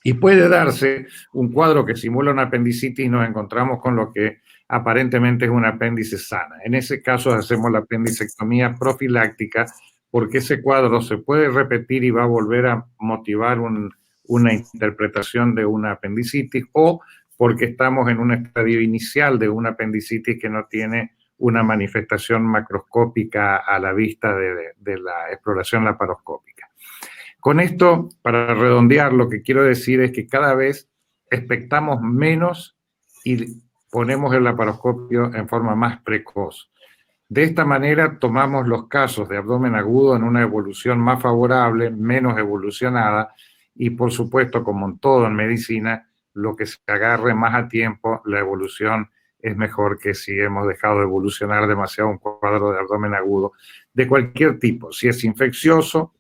Y puede darse un cuadro que simula una apendicitis y nos encontramos con lo que aparentemente es un apéndice sana. En ese caso hacemos la apendicectomía profiláctica porque ese cuadro se puede repetir y va a volver a motivar una interpretación de una apendicitis, o porque estamos en un estadio inicial de una apendicitis que no tiene una manifestación macroscópica a la vista de la exploración laparoscópica. Con esto, para redondear, lo que quiero decir es que cada vez expectamos menos y ponemos el laparoscopio en forma más precoz. De esta manera tomamos los casos de abdomen agudo en una evolución más favorable, menos evolucionada, y por supuesto, como en todo en medicina, lo que se agarre más a tiempo, la evolución es mejor que si hemos dejado de evolucionar demasiado un cuadro de abdomen agudo de cualquier tipo, si es infeccioso,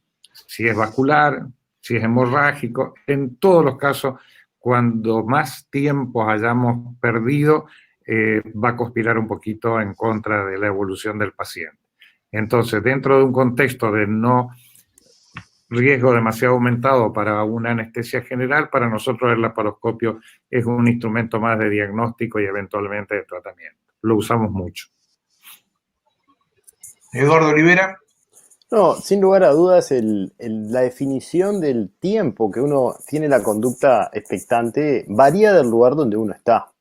si es vascular, si es hemorrágico. En todos los casos, cuando más tiempo hayamos perdido, va a conspirar un poquito en contra de la evolución del paciente. Entonces, dentro de un contexto de no riesgo demasiado aumentado para una anestesia general, para nosotros el laparoscopio es un instrumento más de diagnóstico y eventualmente de tratamiento. Lo usamos mucho. Eduardo Olivera. No, sin lugar a dudas, la definición del tiempo que uno tiene la conducta expectante varía del lugar donde uno está.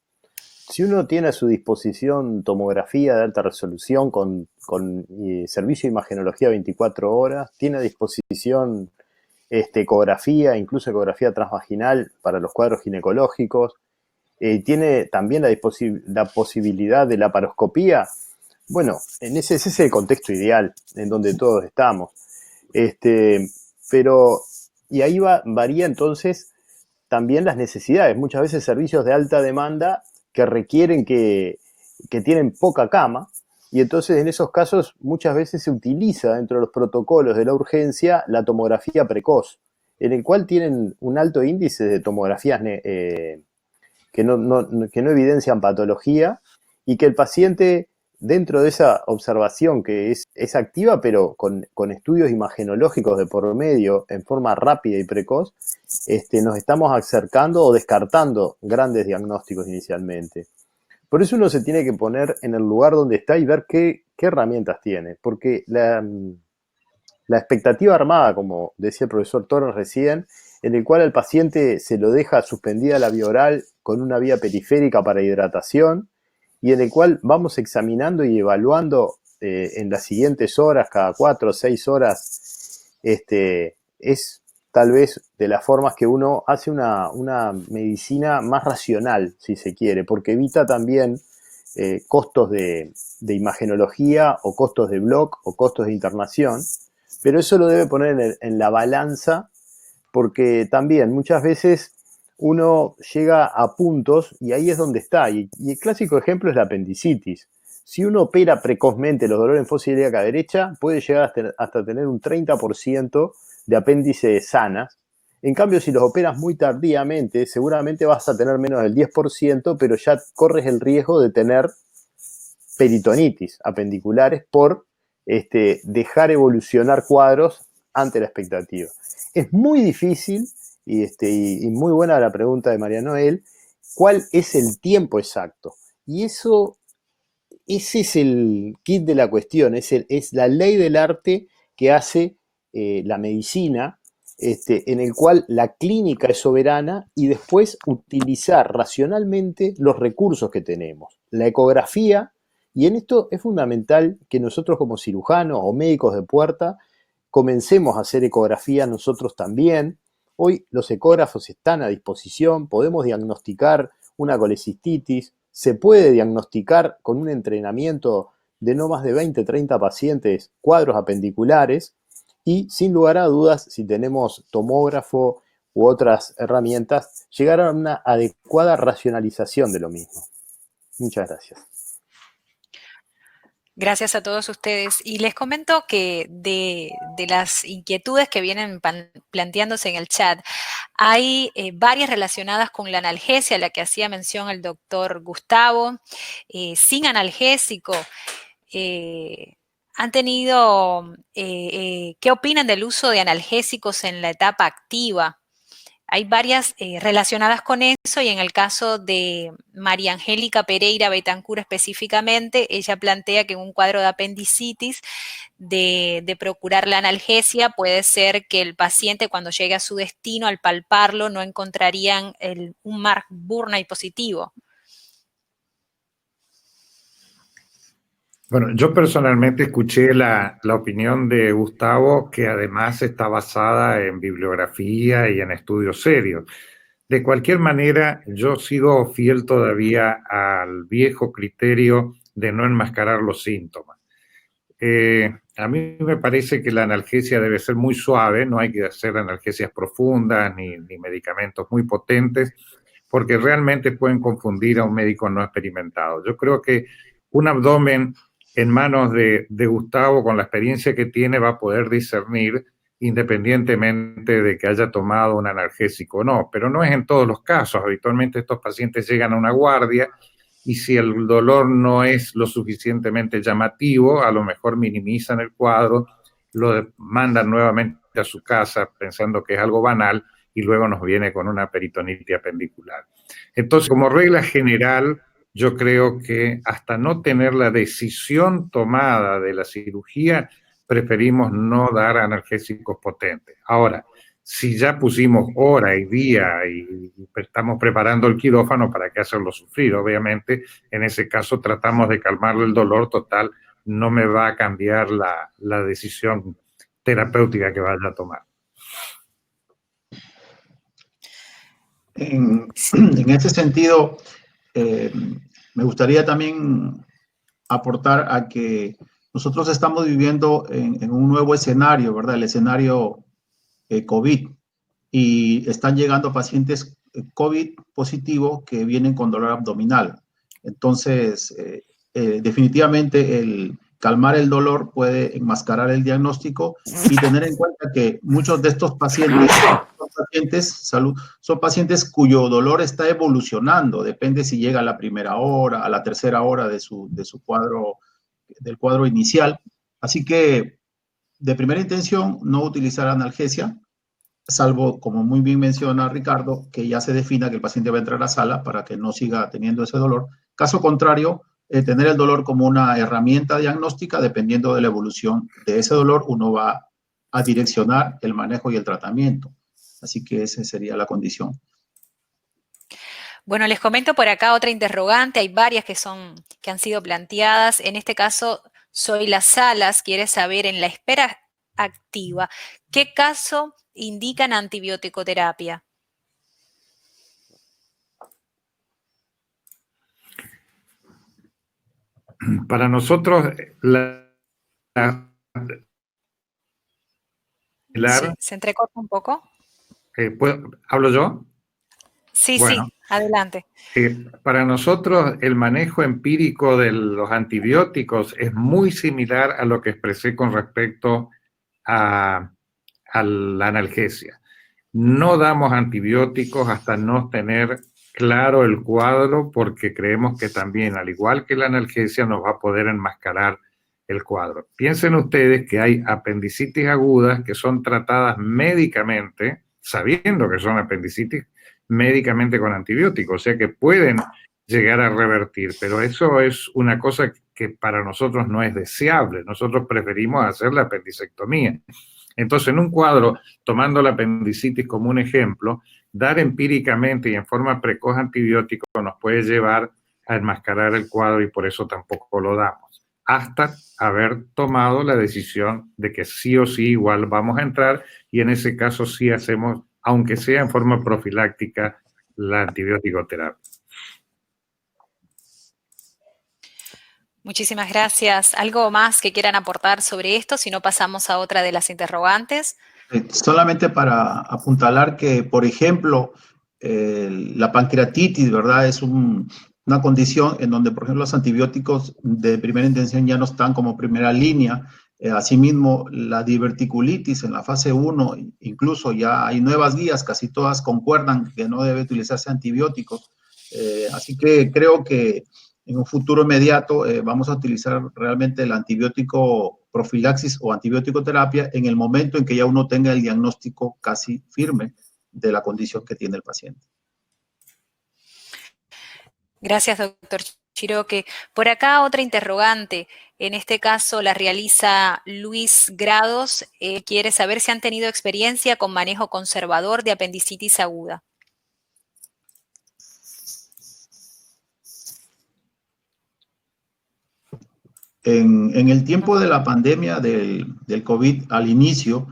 Si uno tiene a su disposición tomografía de alta resolución con servicio de imagenología 24 horas, tiene a disposición ecografía, incluso ecografía transvaginal para los cuadros ginecológicos, tiene también la posibilidad de laparoscopía. Bueno, ese es el contexto ideal en donde todos estamos. Pero, y ahí varía entonces también las necesidades. Muchas veces servicios de alta demanda que requieren que tienen poca cama, y entonces en esos casos muchas veces se utiliza dentro de los protocolos de la urgencia la tomografía precoz, en el cual tienen un alto índice de tomografías que no evidencian patología, y que el paciente, dentro de esa observación que es activa, pero con estudios imagenológicos de por medio en forma rápida y precoz, nos estamos acercando o descartando grandes diagnósticos inicialmente. Por eso uno se tiene que poner en el lugar donde está y ver qué herramientas tiene, porque la la expectativa armada, como decía el profesor Torres recién, en el cual al paciente se lo deja suspendida la vía oral con una vía periférica para hidratación y en el cual vamos examinando y evaluando en las siguientes horas, cada 4 o 6 horas, es tal vez de las formas que uno hace una medicina más racional, si se quiere, porque evita también costos de imagenología o costos de bloc o costos de internación, pero eso lo debe poner en la balanza, porque también muchas veces uno llega a puntos y ahí es donde está, y el clásico ejemplo es la apendicitis. Si uno opera precozmente los dolores en fosa ilíaca derecha, puede llegar hasta tener un 30% de apéndices sanas. En cambio, si los operas muy tardíamente, seguramente vas a tener menos del 10%, pero ya corres el riesgo de tener peritonitis apendiculares por dejar evolucionar cuadros ante la expectativa. Es muy difícil, y muy buena la pregunta de María Noel, ¿cuál es el tiempo exacto? Y ese es el kit de la cuestión, es la ley del arte que hace la medicina, en el cual la clínica es soberana y después utilizar racionalmente los recursos que tenemos. La ecografía, y en esto es fundamental que nosotros como cirujanos o médicos de puerta comencemos a hacer ecografía nosotros también. Hoy los ecógrafos están a disposición, podemos diagnosticar una colecistitis, se puede diagnosticar con un entrenamiento de no más de 20, 30 pacientes cuadros apendiculares y sin lugar a dudas, si tenemos tomógrafo u otras herramientas, llegar a una adecuada racionalización de lo mismo. Muchas gracias. Gracias a todos ustedes. Y les comento que de las inquietudes que vienen planteándose en el chat, hay varias relacionadas con la analgesia, la que hacía mención el doctor Gustavo, sin analgésico. ¿Han tenido, qué opinan del uso de analgésicos en la etapa activa? Hay varias relacionadas con eso y en el caso de María Angélica Pereira Betancur específicamente, ella plantea que en un cuadro de apendicitis de procurar la analgesia puede ser que el paciente cuando llegue a su destino al palparlo no encontrarían un Mark Burney positivo. Bueno, yo personalmente escuché la opinión de Gustavo, que además está basada en bibliografía y en estudios serios. De cualquier manera, yo sigo fiel todavía al viejo criterio de no enmascarar los síntomas. A mí me parece que la analgesia debe ser muy suave, no hay que hacer analgesias profundas ni medicamentos muy potentes, porque realmente pueden confundir a un médico no experimentado. Yo creo que un abdomen en manos de Gustavo, con la experiencia que tiene, va a poder discernir independientemente de que haya tomado un analgésico o no, pero no es en todos los casos. Habitualmente estos pacientes llegan a una guardia y si el dolor no es lo suficientemente llamativo, a lo mejor minimizan el cuadro, lo mandan nuevamente a su casa pensando que es algo banal y luego nos viene con una peritonitis apendicular. Entonces, como regla general, yo creo que hasta no tener la decisión tomada de la cirugía, preferimos no dar analgésicos potentes. Ahora, si ya pusimos hora y día y estamos preparando el quirófano, ¿para qué hacerlo sufrir? Obviamente, en ese caso tratamos de calmarle el dolor total, no me va a cambiar la decisión terapéutica que vaya a tomar. En ese sentido, me gustaría también aportar a que nosotros estamos viviendo en un nuevo escenario, ¿verdad? El escenario COVID. Y están llegando pacientes COVID positivo que vienen con dolor abdominal. Entonces, definitivamente el calmar el dolor puede enmascarar el diagnóstico y tener en cuenta que muchos de estos pacientes son pacientes cuyo dolor está evolucionando, depende si llega a la primera hora, a la tercera hora de su cuadro, del cuadro inicial. Así que, de primera intención, no utilizar analgesia, salvo, como muy bien menciona Ricardo, que ya se defina que el paciente va a entrar a la sala para que no siga teniendo ese dolor. Caso contrario, tener el dolor como una herramienta diagnóstica, dependiendo de la evolución de ese dolor, uno va a direccionar el manejo y el tratamiento. Así que esa sería la condición. Bueno, les comento por acá otra interrogante, hay varias que han sido planteadas. En este caso, Zoila Salas quiere saber, en la espera activa, ¿qué caso indican antibiótico-terapia? Para nosotros, Sí, se entrecorta un poco. ¿hablo yo? Sí, Bueno, sí, adelante. Para nosotros el manejo empírico de los antibióticos es muy similar a lo que expresé con respecto a la analgesia. No damos antibióticos hasta no tener claro el cuadro, porque creemos que también, al igual que la analgesia, nos va a poder enmascarar el cuadro. Piensen ustedes que hay apendicitis agudas que son tratadas médicamente, sabiendo que son apendicitis, médicamente con antibióticos, o sea que pueden llegar a revertir, pero eso es una cosa que para nosotros no es deseable. Nosotros preferimos hacer la apendicectomía. Entonces, en un cuadro, tomando la apendicitis como un ejemplo, dar empíricamente y en forma precoz antibióticos nos puede llevar a enmascarar el cuadro y por eso tampoco lo damos, hasta haber tomado la decisión de que sí o sí igual vamos a entrar, y en ese caso sí hacemos, aunque sea en forma profiláctica, la antibiótico-terapia. Muchísimas gracias. ¿Algo más que quieran aportar sobre esto? Si no, pasamos a otra de las interrogantes. Solamente para apuntalar que, por ejemplo, la pancreatitis, ¿verdad? Es una condición en donde, por ejemplo, los antibióticos de primera intención ya no están como primera línea. Asimismo, la diverticulitis en la fase 1, incluso ya hay nuevas guías, casi todas concuerdan que no debe utilizarse antibióticos. Así que creo que en un futuro inmediato vamos a utilizar realmente el antibiótico profilaxis o antibiótico terapia en el momento en que ya uno tenga el diagnóstico casi firme de la condición que tiene el paciente. Gracias, doctor Chiroque. Por acá otra interrogante. En este caso la realiza Luis Grados. Quiere saber si han tenido experiencia con manejo conservador de apendicitis aguda. En el tiempo de la pandemia del COVID al inicio,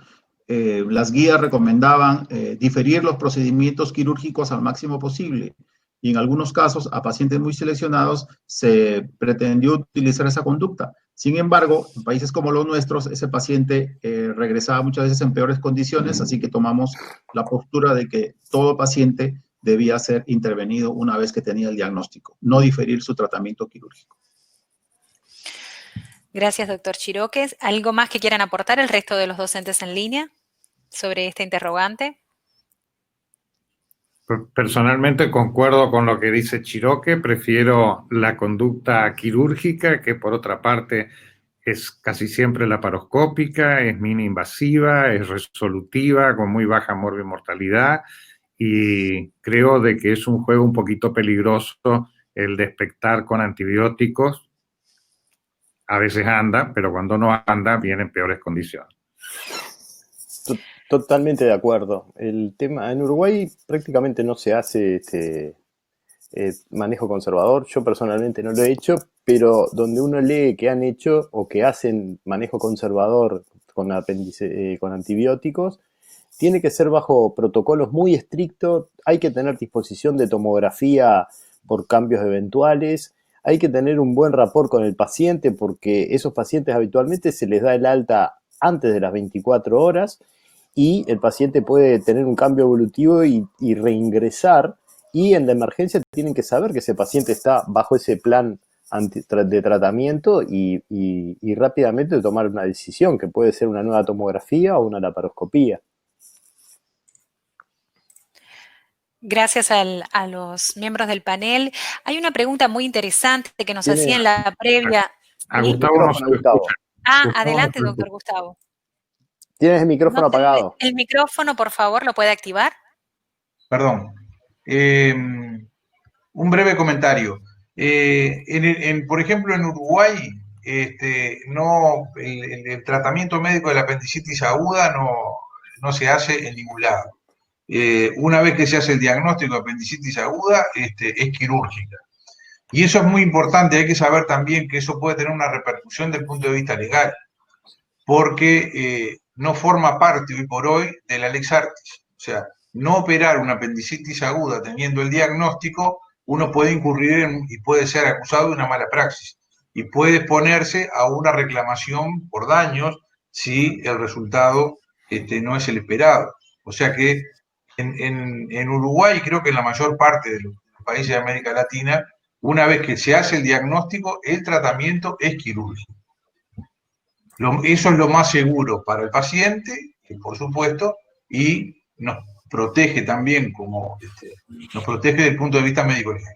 las guías recomendaban diferir los procedimientos quirúrgicos al máximo posible, y en algunos casos, a pacientes muy seleccionados, se pretendió utilizar esa conducta. Sin embargo, en países como los nuestros, ese paciente regresaba muchas veces en peores condiciones, así que tomamos la postura de que todo paciente debía ser intervenido una vez que tenía el diagnóstico, no diferir su tratamiento quirúrgico. Gracias, doctor Chiroque. ¿Algo más que quieran aportar el resto de los docentes en línea sobre esta interrogante? Personalmente concuerdo con lo que dice Chiroque, prefiero la conducta quirúrgica, que por otra parte es casi siempre laparoscópica, es mini-invasiva, es resolutiva, con muy baja morbimortalidad, y creo de que es un juego un poquito peligroso el de expectar con antibióticos. A veces anda, pero cuando no anda viene en peores condiciones. Totalmente de acuerdo. El tema, en Uruguay prácticamente no se hace manejo conservador. Yo personalmente no lo he hecho, pero donde uno lee que han hecho o que hacen manejo conservador con antibióticos, tiene que ser bajo protocolos muy estrictos. Hay que tener disposición de tomografía por cambios eventuales. Hay que tener un buen rapport con el paciente, porque esos pacientes habitualmente se les da el alta antes de las 24 horas y el paciente puede tener un cambio evolutivo y reingresar, y en la emergencia tienen que saber que ese paciente está bajo ese plan de tratamiento y rápidamente tomar una decisión, que puede ser una nueva tomografía o una laparoscopía. Gracias a los miembros del panel. Hay una pregunta muy interesante que nos hacía en la previa. A Gustavo no se lo escucha. Adelante, doctor Gustavo. Tienes el micrófono apagado. El micrófono, por favor, ¿lo puede activar? Perdón. Un breve comentario. Por ejemplo, en Uruguay el tratamiento médico de la apendicitis aguda no se hace en ningún lado. Una vez que se hace el diagnóstico de apendicitis aguda, es quirúrgica. Y eso es muy importante, hay que saber también que eso puede tener una repercusión desde el punto de vista legal, porque no forma parte hoy por hoy de la Lex Artis. O sea, no operar una apendicitis aguda teniendo el diagnóstico, uno puede incurrir y puede ser acusado de una mala praxis y puede exponerse a una reclamación por daños si el resultado no es el esperado. O sea que en Uruguay, creo que en la mayor parte de los países de América Latina, una vez que se hace el diagnóstico, el tratamiento es quirúrgico. Eso es lo más seguro para el paciente, por supuesto, y nos protege también, nos protege desde el punto de vista médico legal.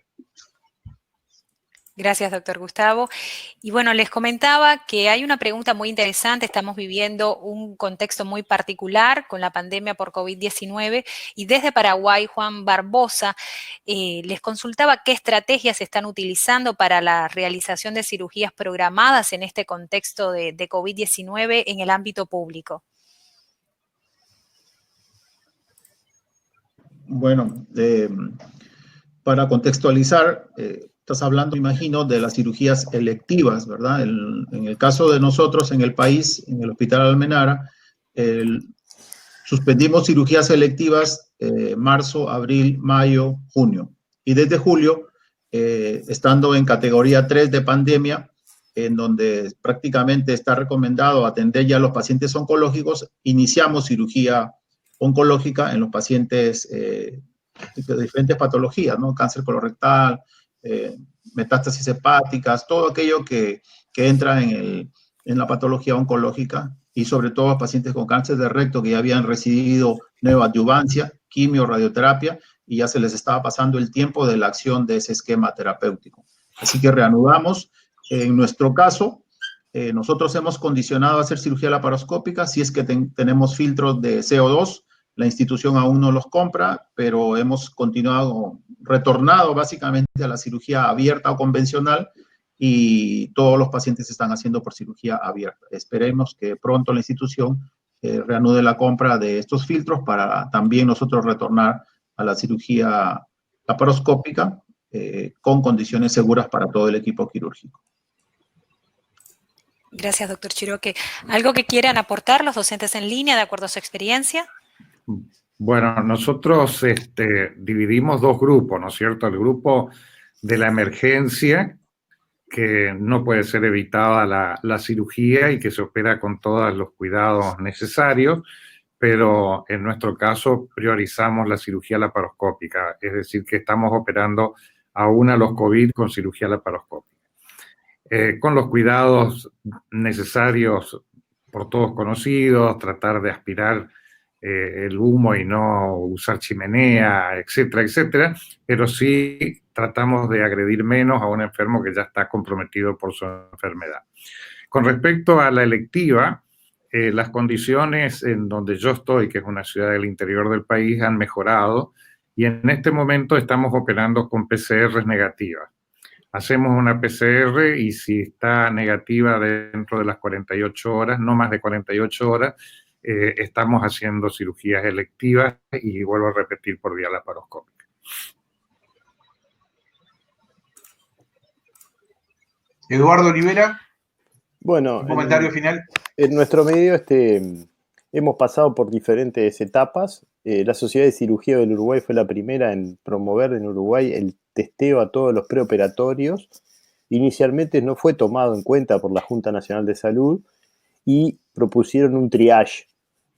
Gracias, doctor Gustavo. Y bueno, les comentaba que hay una pregunta muy interesante. Estamos viviendo un contexto muy particular con la pandemia por COVID-19 y desde Paraguay, Juan Barbosa les consultaba qué estrategias se están utilizando para la realización de cirugías programadas en este contexto de COVID-19 en el ámbito público. Bueno, para contextualizar, estás hablando, imagino, de las cirugías electivas, ¿verdad? En el caso de nosotros en el país, en el Hospital Almenara, suspendimos cirugías electivas marzo, abril, mayo, junio. Y desde julio, estando en categoría 3 de pandemia, en donde prácticamente está recomendado atender ya a los pacientes oncológicos, iniciamos cirugía oncológica en los pacientes de diferentes patologías, ¿no? Cáncer colorectal, metástasis hepáticas, todo aquello que entra en la patología oncológica y sobre todo pacientes con cáncer de recto que ya habían recibido neoadyuvancia, quimio, radioterapia y ya se les estaba pasando el tiempo de la acción de ese esquema terapéutico. Así que reanudamos. En nuestro caso, nosotros hemos condicionado a hacer cirugía laparoscópica si es que tenemos filtros de CO2. La institución aún no los compra, pero hemos retornado básicamente a la cirugía abierta o convencional y todos los pacientes se están haciendo por cirugía abierta. Esperemos que pronto la institución reanude la compra de estos filtros para también nosotros retornar a la cirugía laparoscópica con condiciones seguras para todo el equipo quirúrgico. Gracias, doctor Chiroque. ¿Algo que quieran aportar los docentes en línea de acuerdo a su experiencia? Bueno, nosotros dividimos dos grupos, ¿no es cierto? El grupo de la emergencia, que no puede ser evitada la cirugía y que se opera con todos los cuidados necesarios, pero en nuestro caso priorizamos la cirugía laparoscópica, es decir, que estamos operando aún a los COVID con cirugía laparoscópica. Con los cuidados necesarios por todos conocidos, tratar de aspirar el humo y no usar chimenea, etcétera, etcétera, pero sí tratamos de agredir menos a un enfermo que ya está comprometido por su enfermedad. Con respecto a la electiva, las condiciones en donde yo estoy, que es una ciudad del interior del país, han mejorado y en este momento estamos operando con PCRs negativas. Hacemos una PCR y si está negativa dentro de las 48 horas, no más de 48 horas, estamos haciendo cirugías electivas y vuelvo a repetir por vía laparoscópica. Eduardo Olivera. Bueno, un comentario final. En nuestro medio hemos pasado por diferentes etapas. La Sociedad de Cirugía del Uruguay fue la primera en promover en Uruguay el testeo a todos los preoperatorios. Inicialmente no fue tomado en cuenta por la Junta Nacional de Salud y propusieron un triage.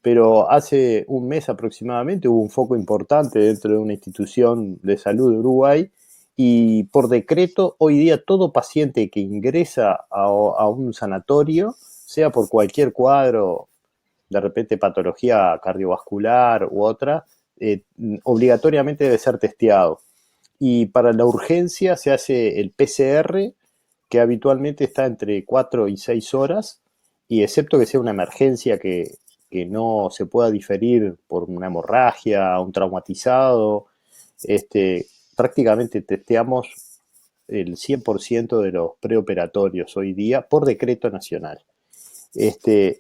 Pero hace un mes aproximadamente hubo un foco importante dentro de una institución de salud de Uruguay y por decreto hoy día todo paciente que ingresa a un sanatorio, sea por cualquier cuadro, de repente patología cardiovascular u otra, obligatoriamente debe ser testeado. Y para la urgencia se hace el PCR, que habitualmente está entre 4 y 6 horas, y excepto que sea una emergencia que no se pueda diferir por una hemorragia, un traumatizado, prácticamente testeamos el 100% de los preoperatorios hoy día por decreto nacional.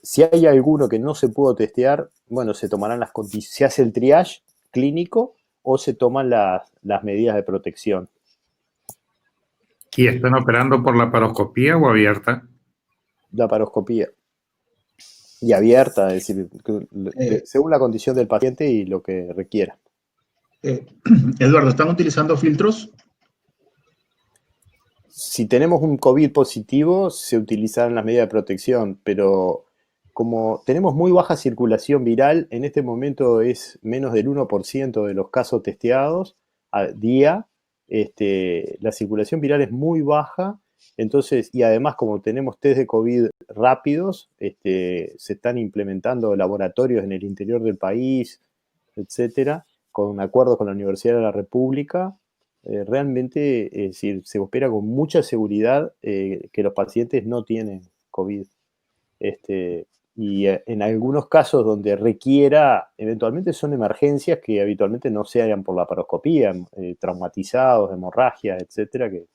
Si hay alguno que no se pudo testear, bueno, se tomarán se hace el triage clínico o se toman las medidas de protección. ¿Y están operando por laparoscopía o abierta? Laparoscopía. Y abierta, es decir, según la condición del paciente y lo que requiera. Eduardo, ¿están utilizando filtros? Si tenemos un COVID positivo, se utilizarán las medidas de protección, pero como tenemos muy baja circulación viral, en este momento es menos del 1% de los casos testeados al día. La circulación viral es muy baja, entonces, y además como tenemos test de COVID rápidos, se están implementando laboratorios en el interior del país, etcétera, con acuerdos con la Universidad de la República. Realmente, es decir, se opera con mucha seguridad que los pacientes no tienen COVID. Y en algunos casos donde requiera, eventualmente son emergencias que habitualmente no se hagan por laparoscopía, traumatizados, hemorragias, etcétera, que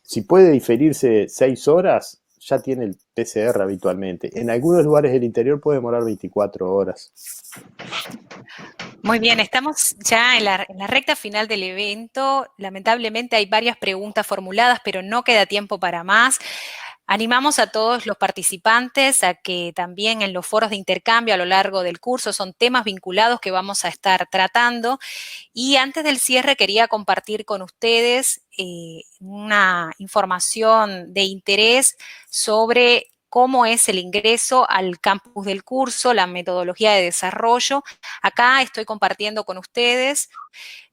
si puede diferirse 6 horas, ya tiene el PCR habitualmente. En algunos lugares del interior puede demorar 24 horas. Muy bien, estamos ya en la recta final del evento. Lamentablemente hay varias preguntas formuladas, pero no queda tiempo para más. Animamos a todos los participantes a que también en los foros de intercambio a lo largo del curso son temas vinculados que vamos a estar tratando. Y antes del cierre quería compartir con ustedes una información de interés sobre cómo es el ingreso al campus del curso, la metodología de desarrollo. Acá estoy compartiendo con ustedes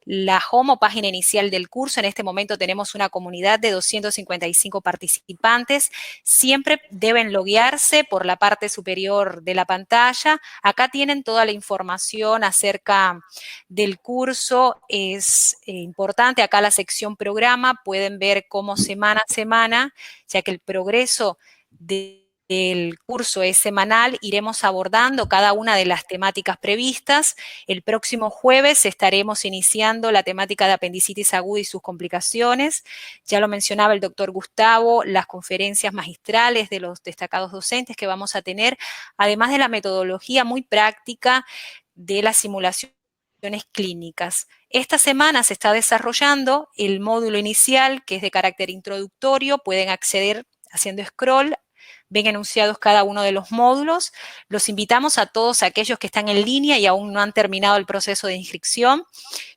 la home o página inicial del curso. En este momento tenemos una comunidad de 255 participantes. Siempre deben loguearse por la parte superior de la pantalla. Acá tienen toda la información acerca del curso. Es importante, acá la sección programa, pueden ver cómo semana a semana, ya que el progreso del curso es semanal, iremos abordando cada una de las temáticas previstas. El próximo jueves estaremos iniciando la temática de apendicitis aguda y sus complicaciones. Ya lo mencionaba el doctor Gustavo, las conferencias magistrales de los destacados docentes que vamos a tener, además de la metodología muy práctica de las simulaciones clínicas. Esta semana se está desarrollando el módulo inicial, que es de carácter introductorio. Pueden acceder haciendo scroll. Ven enunciados cada uno de los módulos. Los invitamos a todos aquellos que están en línea y aún no han terminado el proceso de inscripción,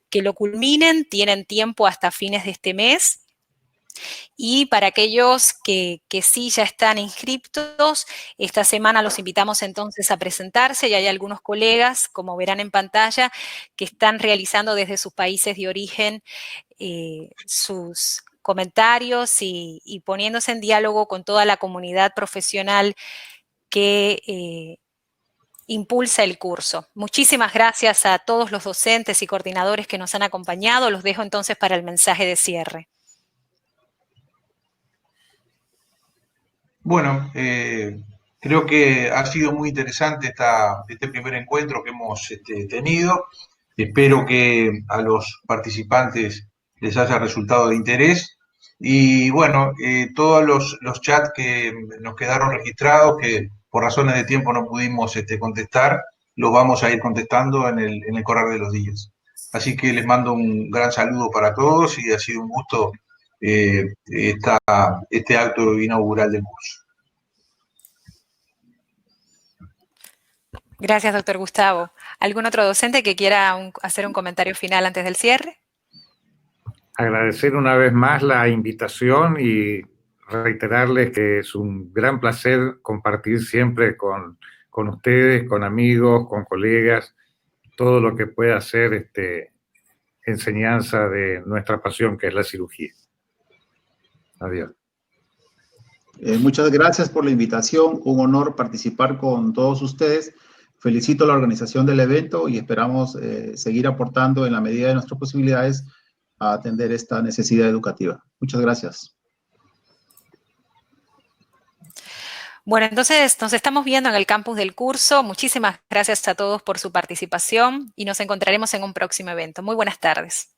que lo culminen, tienen tiempo hasta fines de este mes. Y para aquellos que sí ya están inscritos, esta semana los invitamos entonces a presentarse. Y hay algunos colegas, como verán en pantalla, que están realizando desde sus países de origen sus comentarios y poniéndose en diálogo con toda la comunidad profesional que impulsa el curso. Muchísimas gracias a todos los docentes y coordinadores que nos han acompañado. Los dejo entonces para el mensaje de cierre. Bueno, creo que ha sido muy interesante este primer encuentro que hemos tenido. Espero que a los participantes les haya resultado de interés. Y bueno, todos los chats que nos quedaron registrados, que por razones de tiempo no pudimos contestar, los vamos a ir contestando en el correr de los días. Así que les mando un gran saludo para todos y ha sido un gusto este acto inaugural del curso. Gracias, doctor Gustavo. ¿Algún otro docente que quiera hacer un comentario final antes del cierre? Agradecer una vez más la invitación y reiterarles que es un gran placer compartir siempre con ustedes, con amigos, con colegas, todo lo que pueda ser enseñanza de nuestra pasión, que es la cirugía. Adiós. Muchas gracias por la invitación. Un honor participar con todos ustedes. Felicito a la organización del evento y esperamos seguir aportando en la medida de nuestras posibilidades a atender esta necesidad educativa. Muchas gracias. Bueno, entonces nos estamos viendo en el campus del curso. Muchísimas gracias a todos por su participación y nos encontraremos en un próximo evento. Muy buenas tardes.